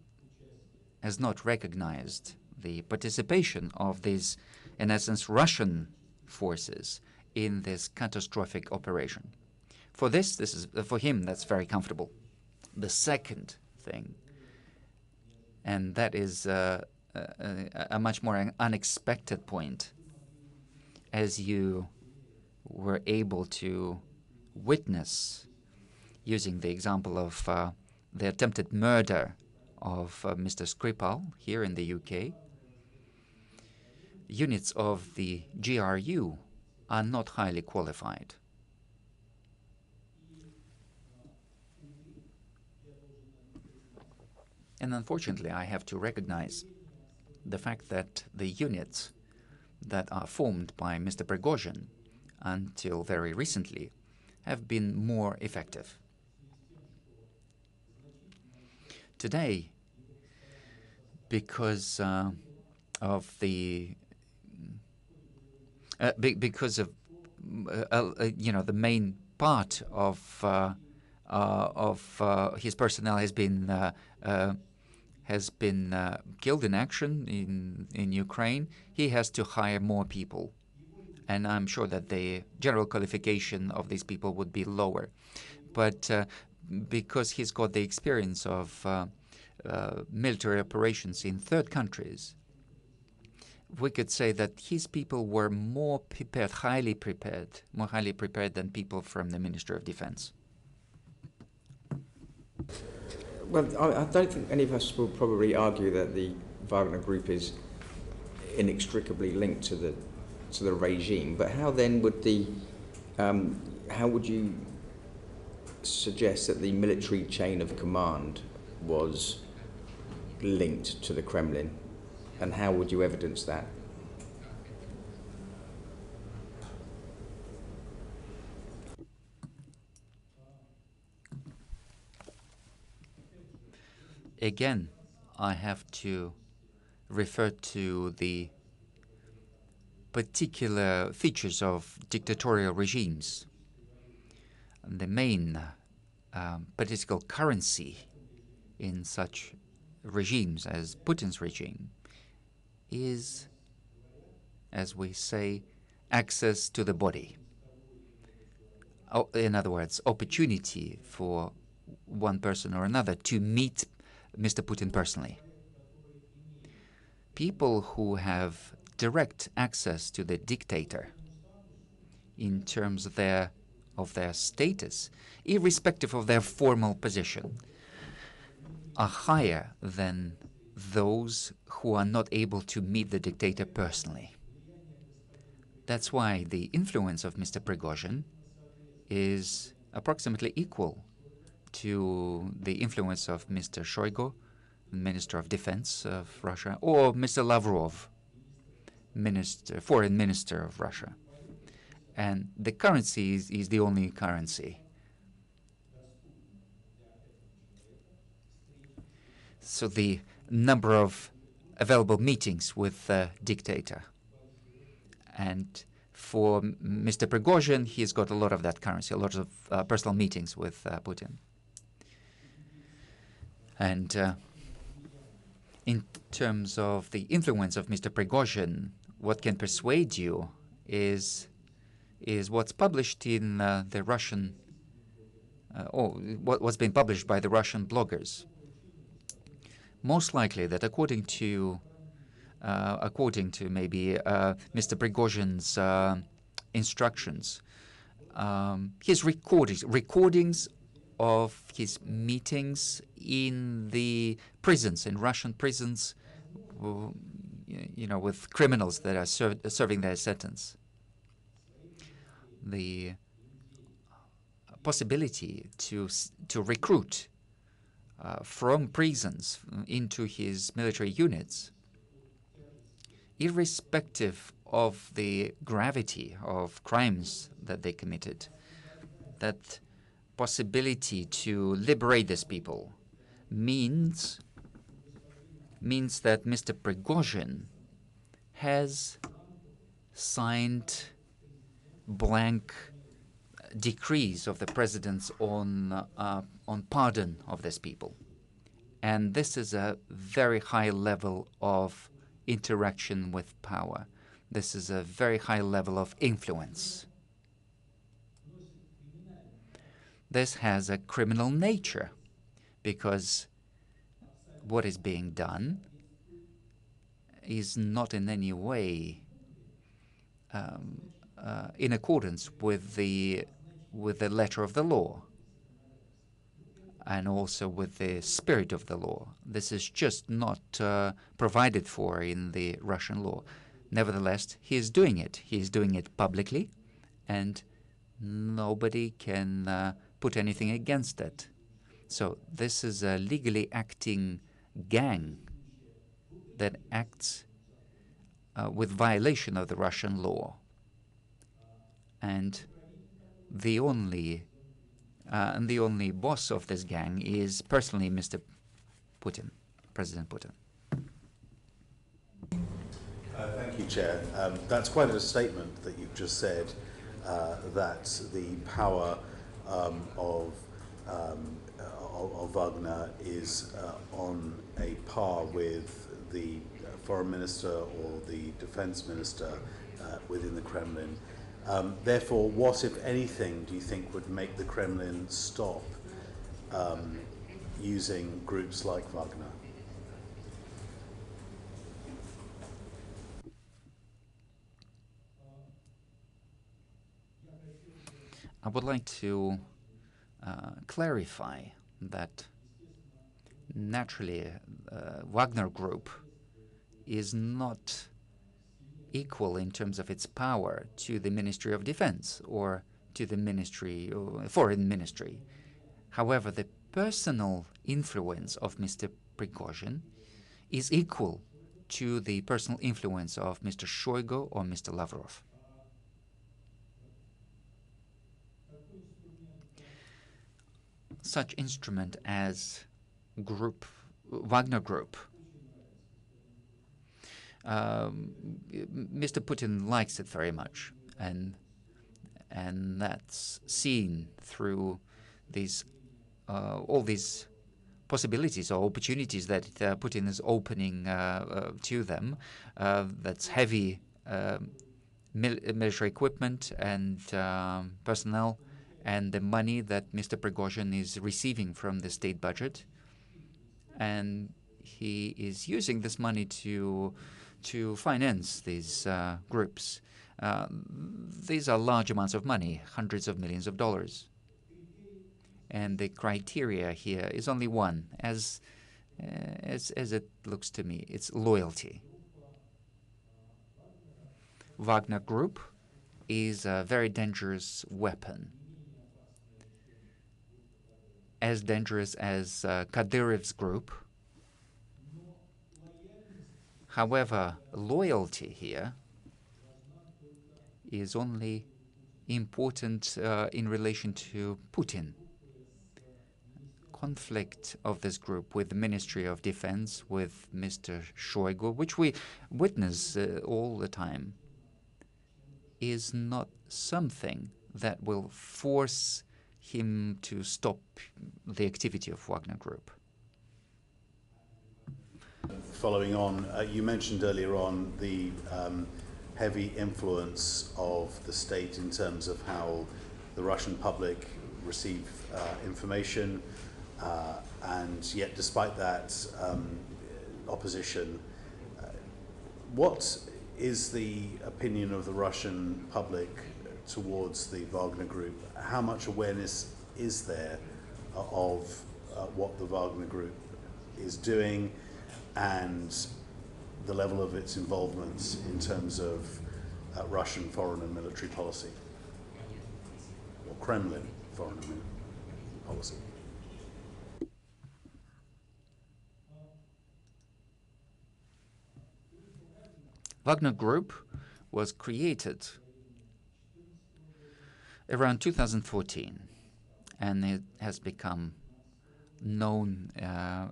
has not recognized the participation of these, in essence, Russian forces in this catastrophic operation. For this is for him, that's very comfortable. The second thing, and that is a much more unexpected point, as you were able to witness using the example of the attempted murder of Mr. Skripal here in the UK. Units of the GRU are not highly qualified. And unfortunately, I have to recognize the fact that the units that are formed by Mr. Prigozhin until very recently have been more effective. Today, because of the the main part of his personnel has been killed in action in Ukraine, he has to hire more people. And I'm sure that the general qualification of these people would be lower. But because he's got the experience of military operations in third countries, we could say that his people were more prepared, more highly prepared than people from the Ministry of Defense. Well, I don't think any of us will probably argue that the Wagner Group is inextricably linked to the regime. But how then would how would you suggest that the military chain of command was linked to the Kremlin, and how would you evidence that? Again, I have to refer to the particular features of dictatorial regimes. The main political currency in such regimes as Putin's regime is, as we say, access to the body. In other words, opportunity for one person or another to meet Mr. Putin personally. People who have direct access to the dictator in terms of their status, irrespective of their formal position, are higher than those who are not able to meet the dictator personally. That's why the influence of Mr. Prigozhin is approximately equal to the influence of Mr. Shoigu, Minister of Defense of Russia, or Mr. Lavrov, Foreign Minister of Russia. And the currency is the only currency. So the number of available meetings with the dictator. And for Mr. Prigozhin, he's got a lot of that currency, a lot of personal meetings with Putin. And in terms of the influence of Mr. Prigozhin, what can persuade you is what's published in the Russian, or what's been published by the Russian bloggers. Most likely that according to maybe Mr. Prigozhin's instructions, his recordings of his meetings in the prisons, in Russian prisons, with criminals that are serving their sentence. The possibility to recruit from prisons into his military units, irrespective of the gravity of crimes that they committed, that possibility to liberate these people means that Mr. Prigozhin has signed blank decrees of the presidents on pardon of these people. And this is a very high level of interaction with power. This is a very high level of influence. This has a criminal nature because what is being done is not in any way in accordance with the letter of the law and also with the spirit of the law. This is just not provided for in the Russian law. Nevertheless, he is doing it. He is doing it publicly, and nobody can put anything against it. So this is a legally acting gang that acts with violation of the Russian law. And the only boss of this gang is personally Mr. Putin, President Putin. Thank you, Chair. That's quite a statement that you've just said, that the power of Wagner is on a par with the foreign minister or the defense minister within the Kremlin. Therefore, what, if anything, do you think would make the Kremlin stop using groups like Wagner? I would like to clarify that naturally Wagner Group is not equal in terms of its power to the Ministry of Defense or to the Ministry or Foreign Ministry. However, the personal influence of Mr. Prigozhin is equal to the personal influence of Mr. Shoigu or Mr. Lavrov. Such instrument as Wagner Group, Mr. Putin likes it very much, and that's seen through these all these possibilities or opportunities that Putin is opening to them. That's heavy military equipment and personnel, and the money that Mr. Prigozhin is receiving from the state budget, and he is using this money to finance these groups. These are large amounts of money, hundreds of millions of dollars. And the criteria here is only one, as it looks to me. It's loyalty. Wagner Group is a very dangerous weapon, as dangerous as Kadyrov's group. However, loyalty here is only important in relation to Putin. Conflict of this group with the Ministry of Defense, with Mr. Shoigu, which we witness all the time, is not something that will force him to stop the activity of Wagner Group. Following on, you mentioned earlier on the heavy influence of the state in terms of how the Russian public receive information, and yet despite that opposition, what is the opinion of the Russian public towards the Wagner Group? How much awareness is there of what the Wagner Group is doing and the level of its involvement in terms of Russian foreign and military policy, or Kremlin foreign and military policy? Wagner Group was created around 2014, and it has become known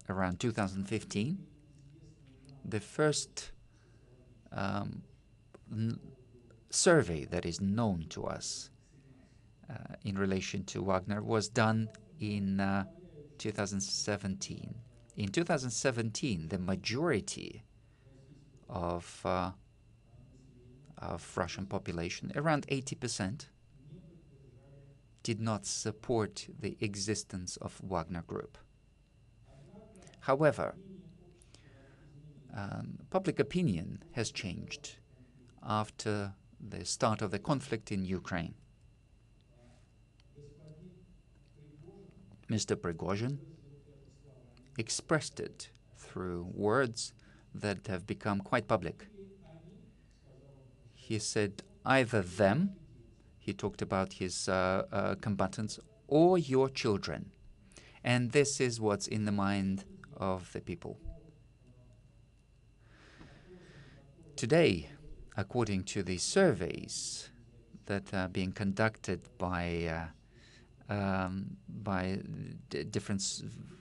around 2015. The first survey that is known to us in relation to Wagner was done in 2017. In 2017, the majority of Russian population, around 80%, did not support the existence of Wagner Group. However, public opinion has changed after the start of the conflict in Ukraine. Mr. Prigozhin expressed it through words that have become quite public. He said either them, he talked about his combatants, or your children. And this is what's in the mind of the people. Today, according to the surveys that are being conducted by different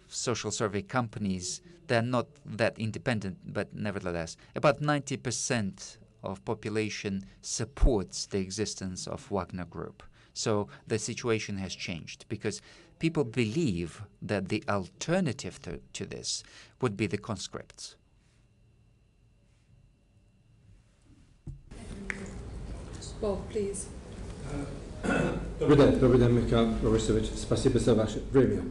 social survey companies, they're not that independent, but nevertheless, about 90% of population supports the existence of Wagner Group. So the situation has changed because people believe that the alternative to this would be the conscripts. Bob, please. Dobry den, Mikhail Khodorkovsky. Spasibo za wasze время.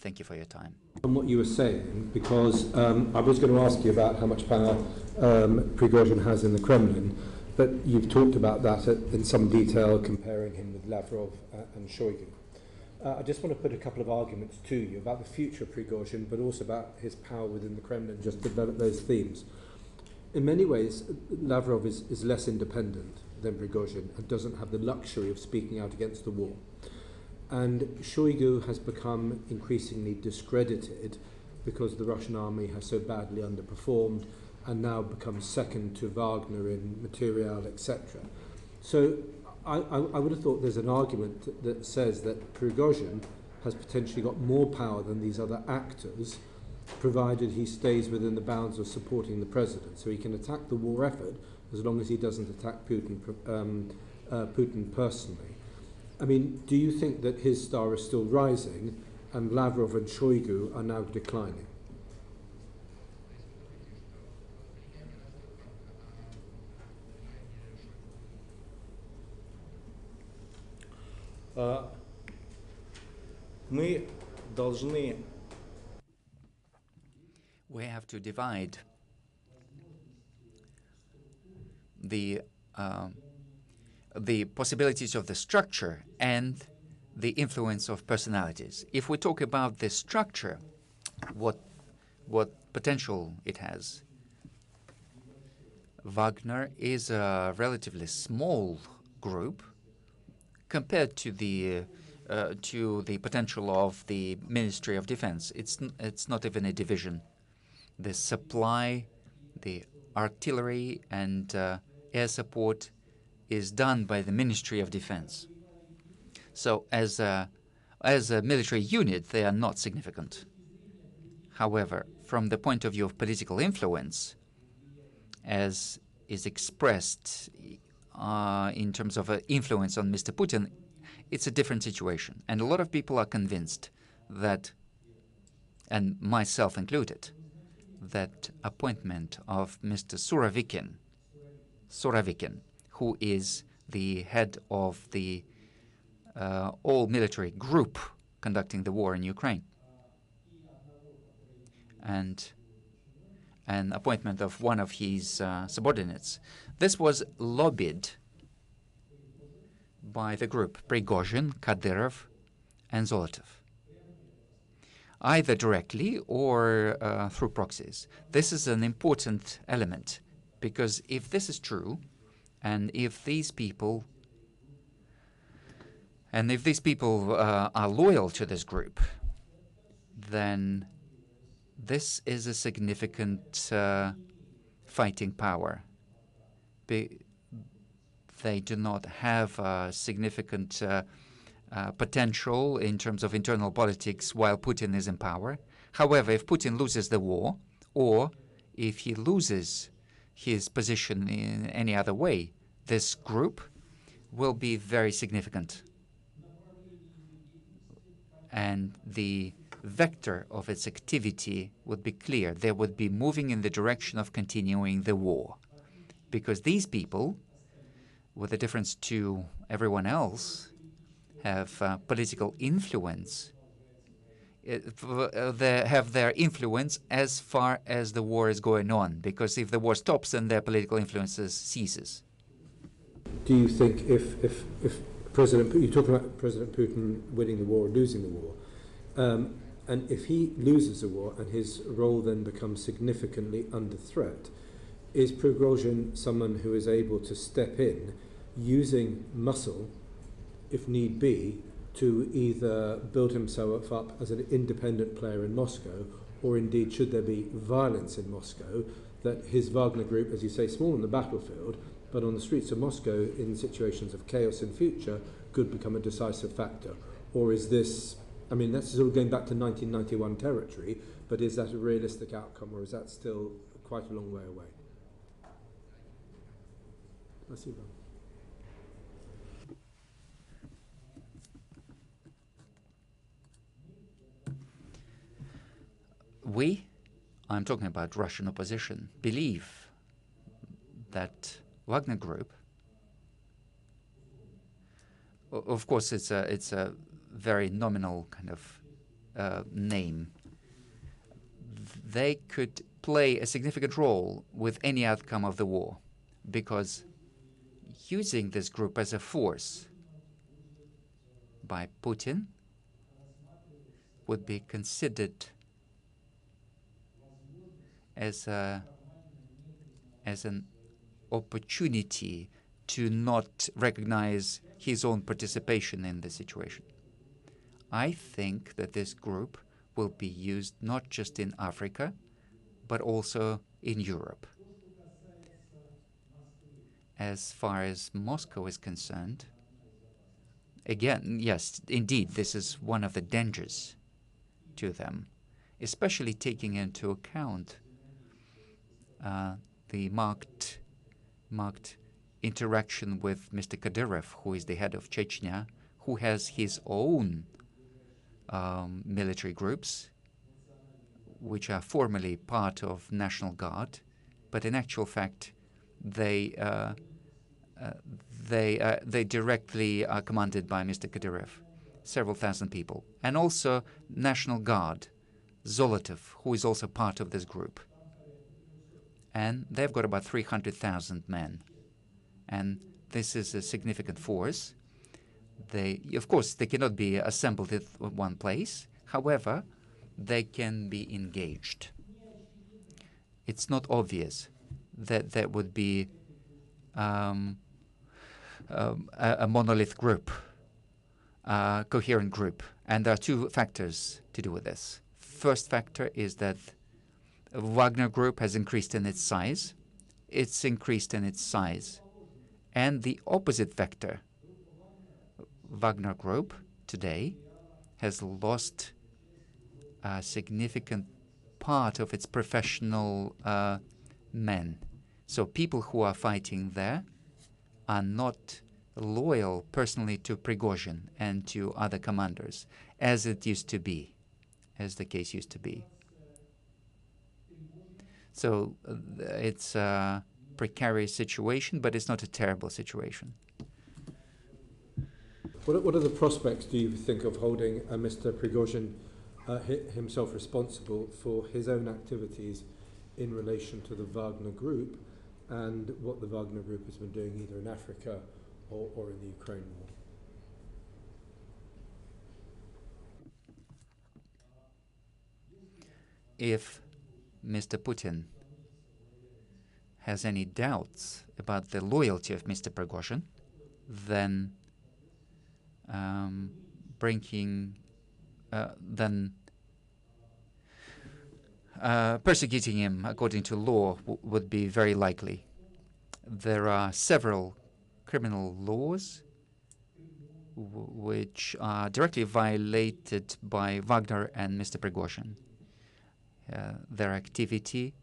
Thank you for your time. On what you were saying, because I was going to ask you about how much power Prigozhin has in the Kremlin, But you've talked about that in some detail, comparing him with Lavrov and Shoigu. I just want to put a couple of arguments to you about the future of Prigozhin, but also about his power within the Kremlin, just to develop those themes. In many ways, Lavrov is less independent than Prigozhin and doesn't have the luxury of speaking out against the war. And Shoigu has become increasingly discredited because the Russian army has so badly underperformed and now becomes second to Wagner in material, etc. So I would have thought there's an argument that says that Prigozhin has potentially got more power than these other actors, provided he stays within the bounds of supporting the president. So he can attack the war effort as long as he doesn't attack Putin personally. I mean, do you think that his star is still rising and Lavrov and Shoigu are now declining? Мы должны We have to divide the possibilities of the structure and the influence of personalities. If we talk about the structure, what potential it has, Wagner is a relatively small group compared to the potential of the Ministry of Defense. It's not even a division. The supply, the artillery and air support is done by the Ministry of Defense. So as a military unit, they are not significant. However, from the point of view of political influence, as is expressed in terms of influence on Mr. Putin, it's a different situation. And a lot of people are convinced that, and myself included, that appointment of Mr. Surovikin, who is the head of the all-military group conducting the war in Ukraine, and an appointment of one of his subordinates. This was lobbied by the group Prigozhin, Kadyrov, and Zolotov, either directly or through proxies. This is an important element, because if this is true, and if these people are loyal to this group, then this is a significant fighting power. They do not have significant potential in terms of internal politics while Putin is in power. However, if Putin loses the war, or if he loses his position in any other way, this group will be very significant. And the vector of its activity would be clear. They would be moving in the direction of continuing the war. Because these people, with a difference to everyone else, have political influence. They have their influence as far as the war is going on, because if the war stops, then their political influence ceases. Do you think if President, you talk about President Putin winning the war or losing the war, and if he loses the war and his role then becomes significantly under threat, is Prigozhin someone who is able to step in using muscle, if need be, to either build himself up as an independent player in Moscow, or indeed, should there be violence in Moscow, that his Wagner group, as you say, small on the battlefield, but on the streets of Moscow, in situations of chaos in future, could become a decisive factor? Or is this, I mean, that's sort of going back to 1991 territory, but is that a realistic outcome, or is that still quite a long way away? Спасибо. I'm talking about Russian opposition, believe that Wagner Group, of course it's a very nominal kind of name, they could play a significant role with any outcome of the war, because using this group as a force by Putin would be considered as an opportunity to not recognize his own participation in the situation. I think that this group will be used not just in Africa, but also in Europe. As far as Moscow is concerned, again, yes, indeed, this is one of the dangers to them, especially taking into account the marked interaction with Mr. Kadyrov, who is the head of Chechnya, who has his own military groups, which are formally part of National Guard, but in actual fact, they directly are commanded by Mr. Kadyrov, several thousand people, and also National Guard, Zolotov, who is also part of this group, and they've got about 300,000 men, and this is a significant force. Of course, they cannot be assembled at one place. However, they can be engaged. It's not obvious that there would be a monolith group, a coherent group. And there are two factors to do with this. First factor is that Wagner Group has increased in its size. It's increased in its size. And the opposite factor, Wagner Group today has lost a significant part of its professional men. So people who are fighting there are not loyal personally to Prigozhin and to other commanders, as it used to be, as the case used to be. So it's a precarious situation, but it's not a terrible situation. What are the prospects, do you think, of holding Mr. Prigozhin himself responsible for his own activities in relation to the Wagner Group and what the Wagner Group has been doing either in Africa or in the Ukraine war? If Mr. Putin has any doubts about the loyalty of Mr. Prigozhin, then persecuting him according to law would be very likely. There are several criminal laws which are directly violated by Wagner and Mr. Prigozhin. Their activity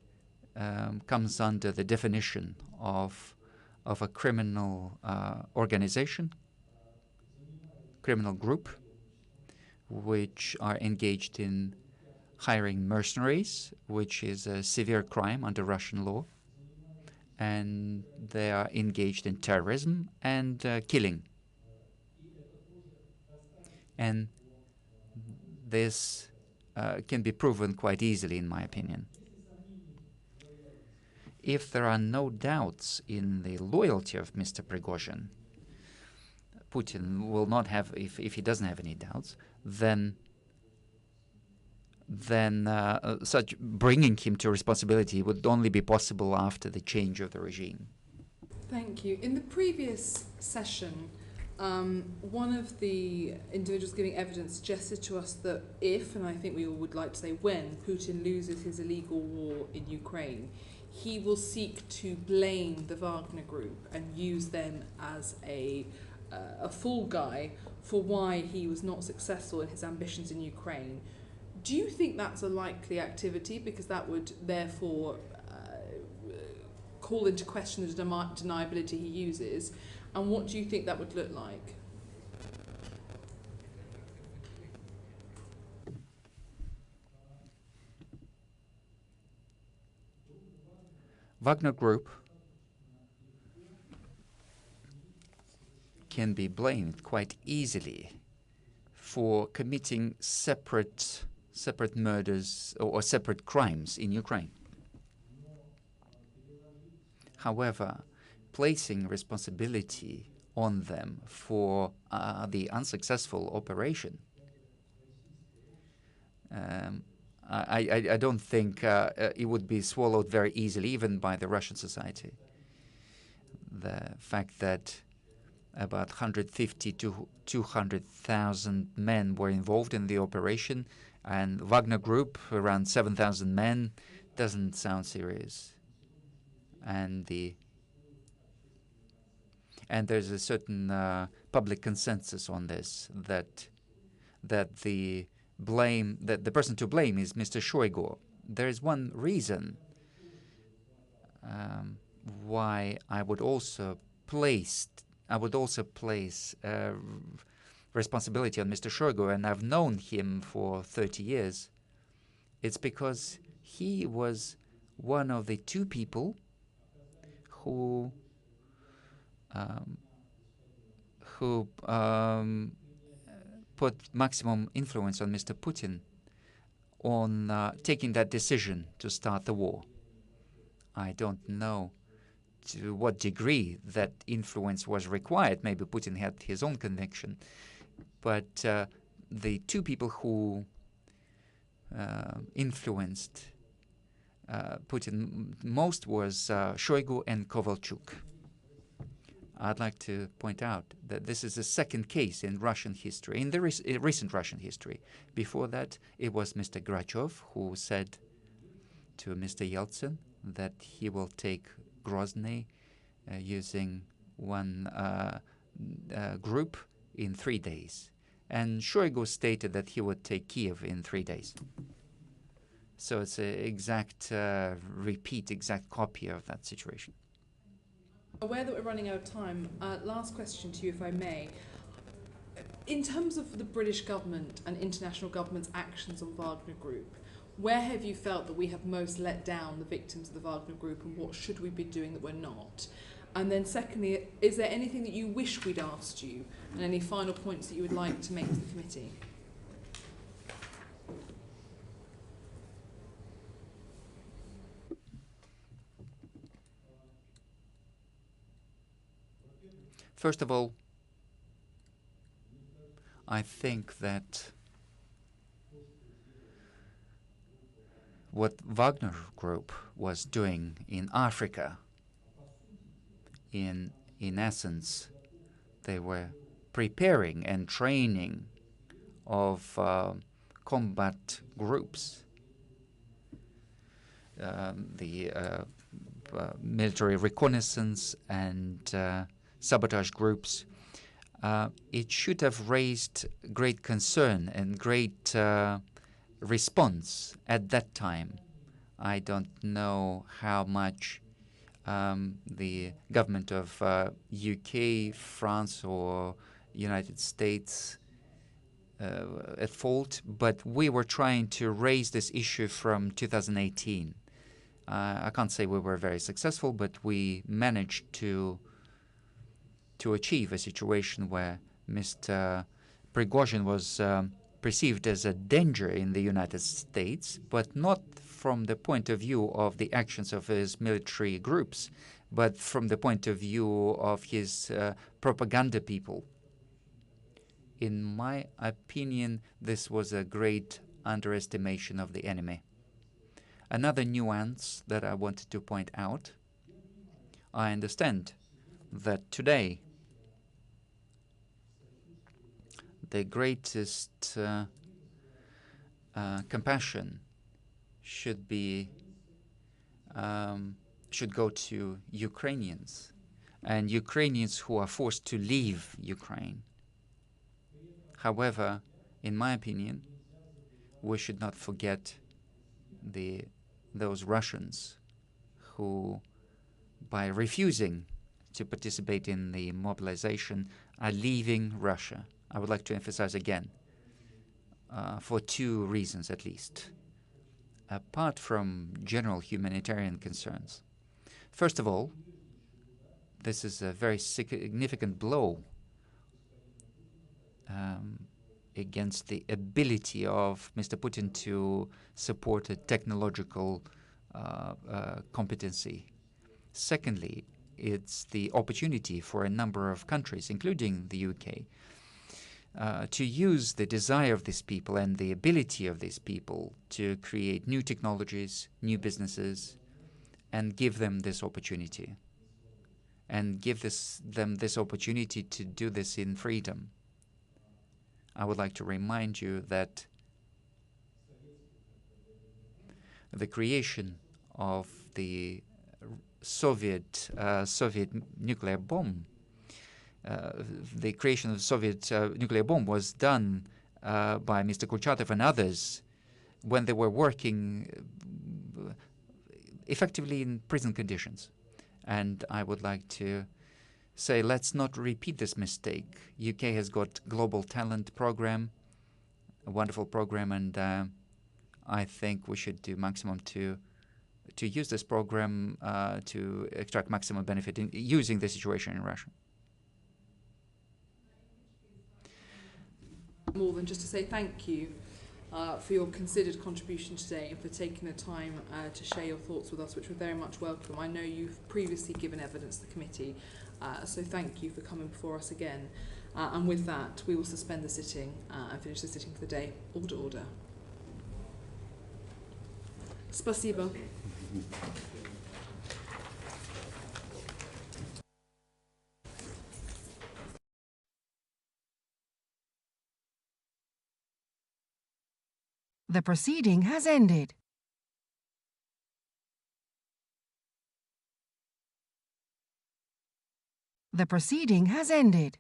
comes under the definition of a criminal organization, criminal group, which are engaged in hiring mercenaries, which is a severe crime under Russian law, and they are engaged in terrorism and killing. And this can be proven quite easily, in my opinion. If there are no doubts in the loyalty of Mr. Prigozhin, Putin will not have, if he doesn't have any doubts, then such bringing him to responsibility would only be possible after the change of the regime. Thank you. In the previous session, one of the individuals giving evidence suggested to us that if, and I think we all would like to say when, Putin loses his illegal war in Ukraine, he will seek to blame the Wagner Group and use them as a fall guy for why he was not successful in his ambitions in Ukraine. Do you think that's a likely activity? Because that would therefore call into question the deniability he uses. And what do you think that would look like? Wagner Group can be blamed quite easily for committing separate murders or separate crimes in Ukraine. However, placing responsibility on them for the unsuccessful operation. I don't think it would be swallowed very easily, even by the Russian society. The fact that about 150 to 200,000 men were involved in the operation, and Wagner Group, around 7,000 men, doesn't sound serious. And there's a certain public consensus on this, that the person to blame is Mr. Shoigu. There is one reason why I would also place responsibility on Mr. Shoigu, and I've known him for 30 years. It's because he was one of the two people who put maximum influence on Mr. Putin on taking that decision to start the war. I don't know to what degree that influence was required. Maybe Putin had his own conviction. But the two people who influenced Putin most was Shoigu and Kovalchuk. I'd like to point out that this is the second case in Russian history, in the recent Russian history. Before that, it was Mr. Grachev who said to Mr. Yeltsin that he will take Grozny using one group in 3 days. And Shoigu stated that he would take Kiev in 3 days. So it's an exact exact copy of that situation. Aware that we're running out of time, last question to you, if I may. In terms of the British government and international government's actions on Wagner Group, where have you felt that we have most let down the victims of the Wagner Group, and what should we be doing that we're not? And then secondly, is there anything that you wish we'd asked you, and any final points that you would like to make to the committee? First of all, I think that what Wagner Group was doing in Africa, in essence, they were preparing and training of combat groups, the military reconnaissance and sabotage groups. It should have raised great concern and great response at that time. I don't know how much the government of UK, France, or United States at fault, but we were trying to raise this issue from 2018. I can't say we were very successful, but we managed to achieve a situation where Mr. Prigozhin was perceived as a danger in the United States, but not from the point of view of the actions of his military groups, but from the point of view of his propaganda people. In my opinion, this was a great underestimation of the enemy. Another nuance that I wanted to point out, I understand that today the greatest compassion should go to Ukrainians, and Ukrainians who are forced to leave Ukraine. However, in my opinion, we should not forget those Russians who, by refusing to participate in the mobilization, are leaving Russia. I would like to emphasize again, for two reasons at least, apart from general humanitarian concerns. First of all, this is a very significant blow against the ability of Mr. Putin to support a technological competency. Secondly, it's the opportunity for a number of countries, including the UK, to use the desire of these people and the ability of these people to create new technologies, new businesses, and give them this opportunity. And give them this opportunity to do this in freedom. I would like to remind you that the creation of the Soviet nuclear bomb, the creation of the Soviet nuclear bomb was done by Mr. Kurchatov and others when they were working effectively in prison conditions. And I would like to say, let's not repeat this mistake. UK has got Global Talent Program, a wonderful program, and I think we should do maximum to use this program to extract maximum benefit in using the situation in Russia. More than just to say thank you for your considered contribution today and for taking the time to share your thoughts with us, which were very much welcome. I know you've previously given evidence to the committee, so thank you for coming before us again. And with that, we will suspend the sitting and finish the sitting for the day. Order. Спасибо. The proceeding has ended. The proceeding has ended.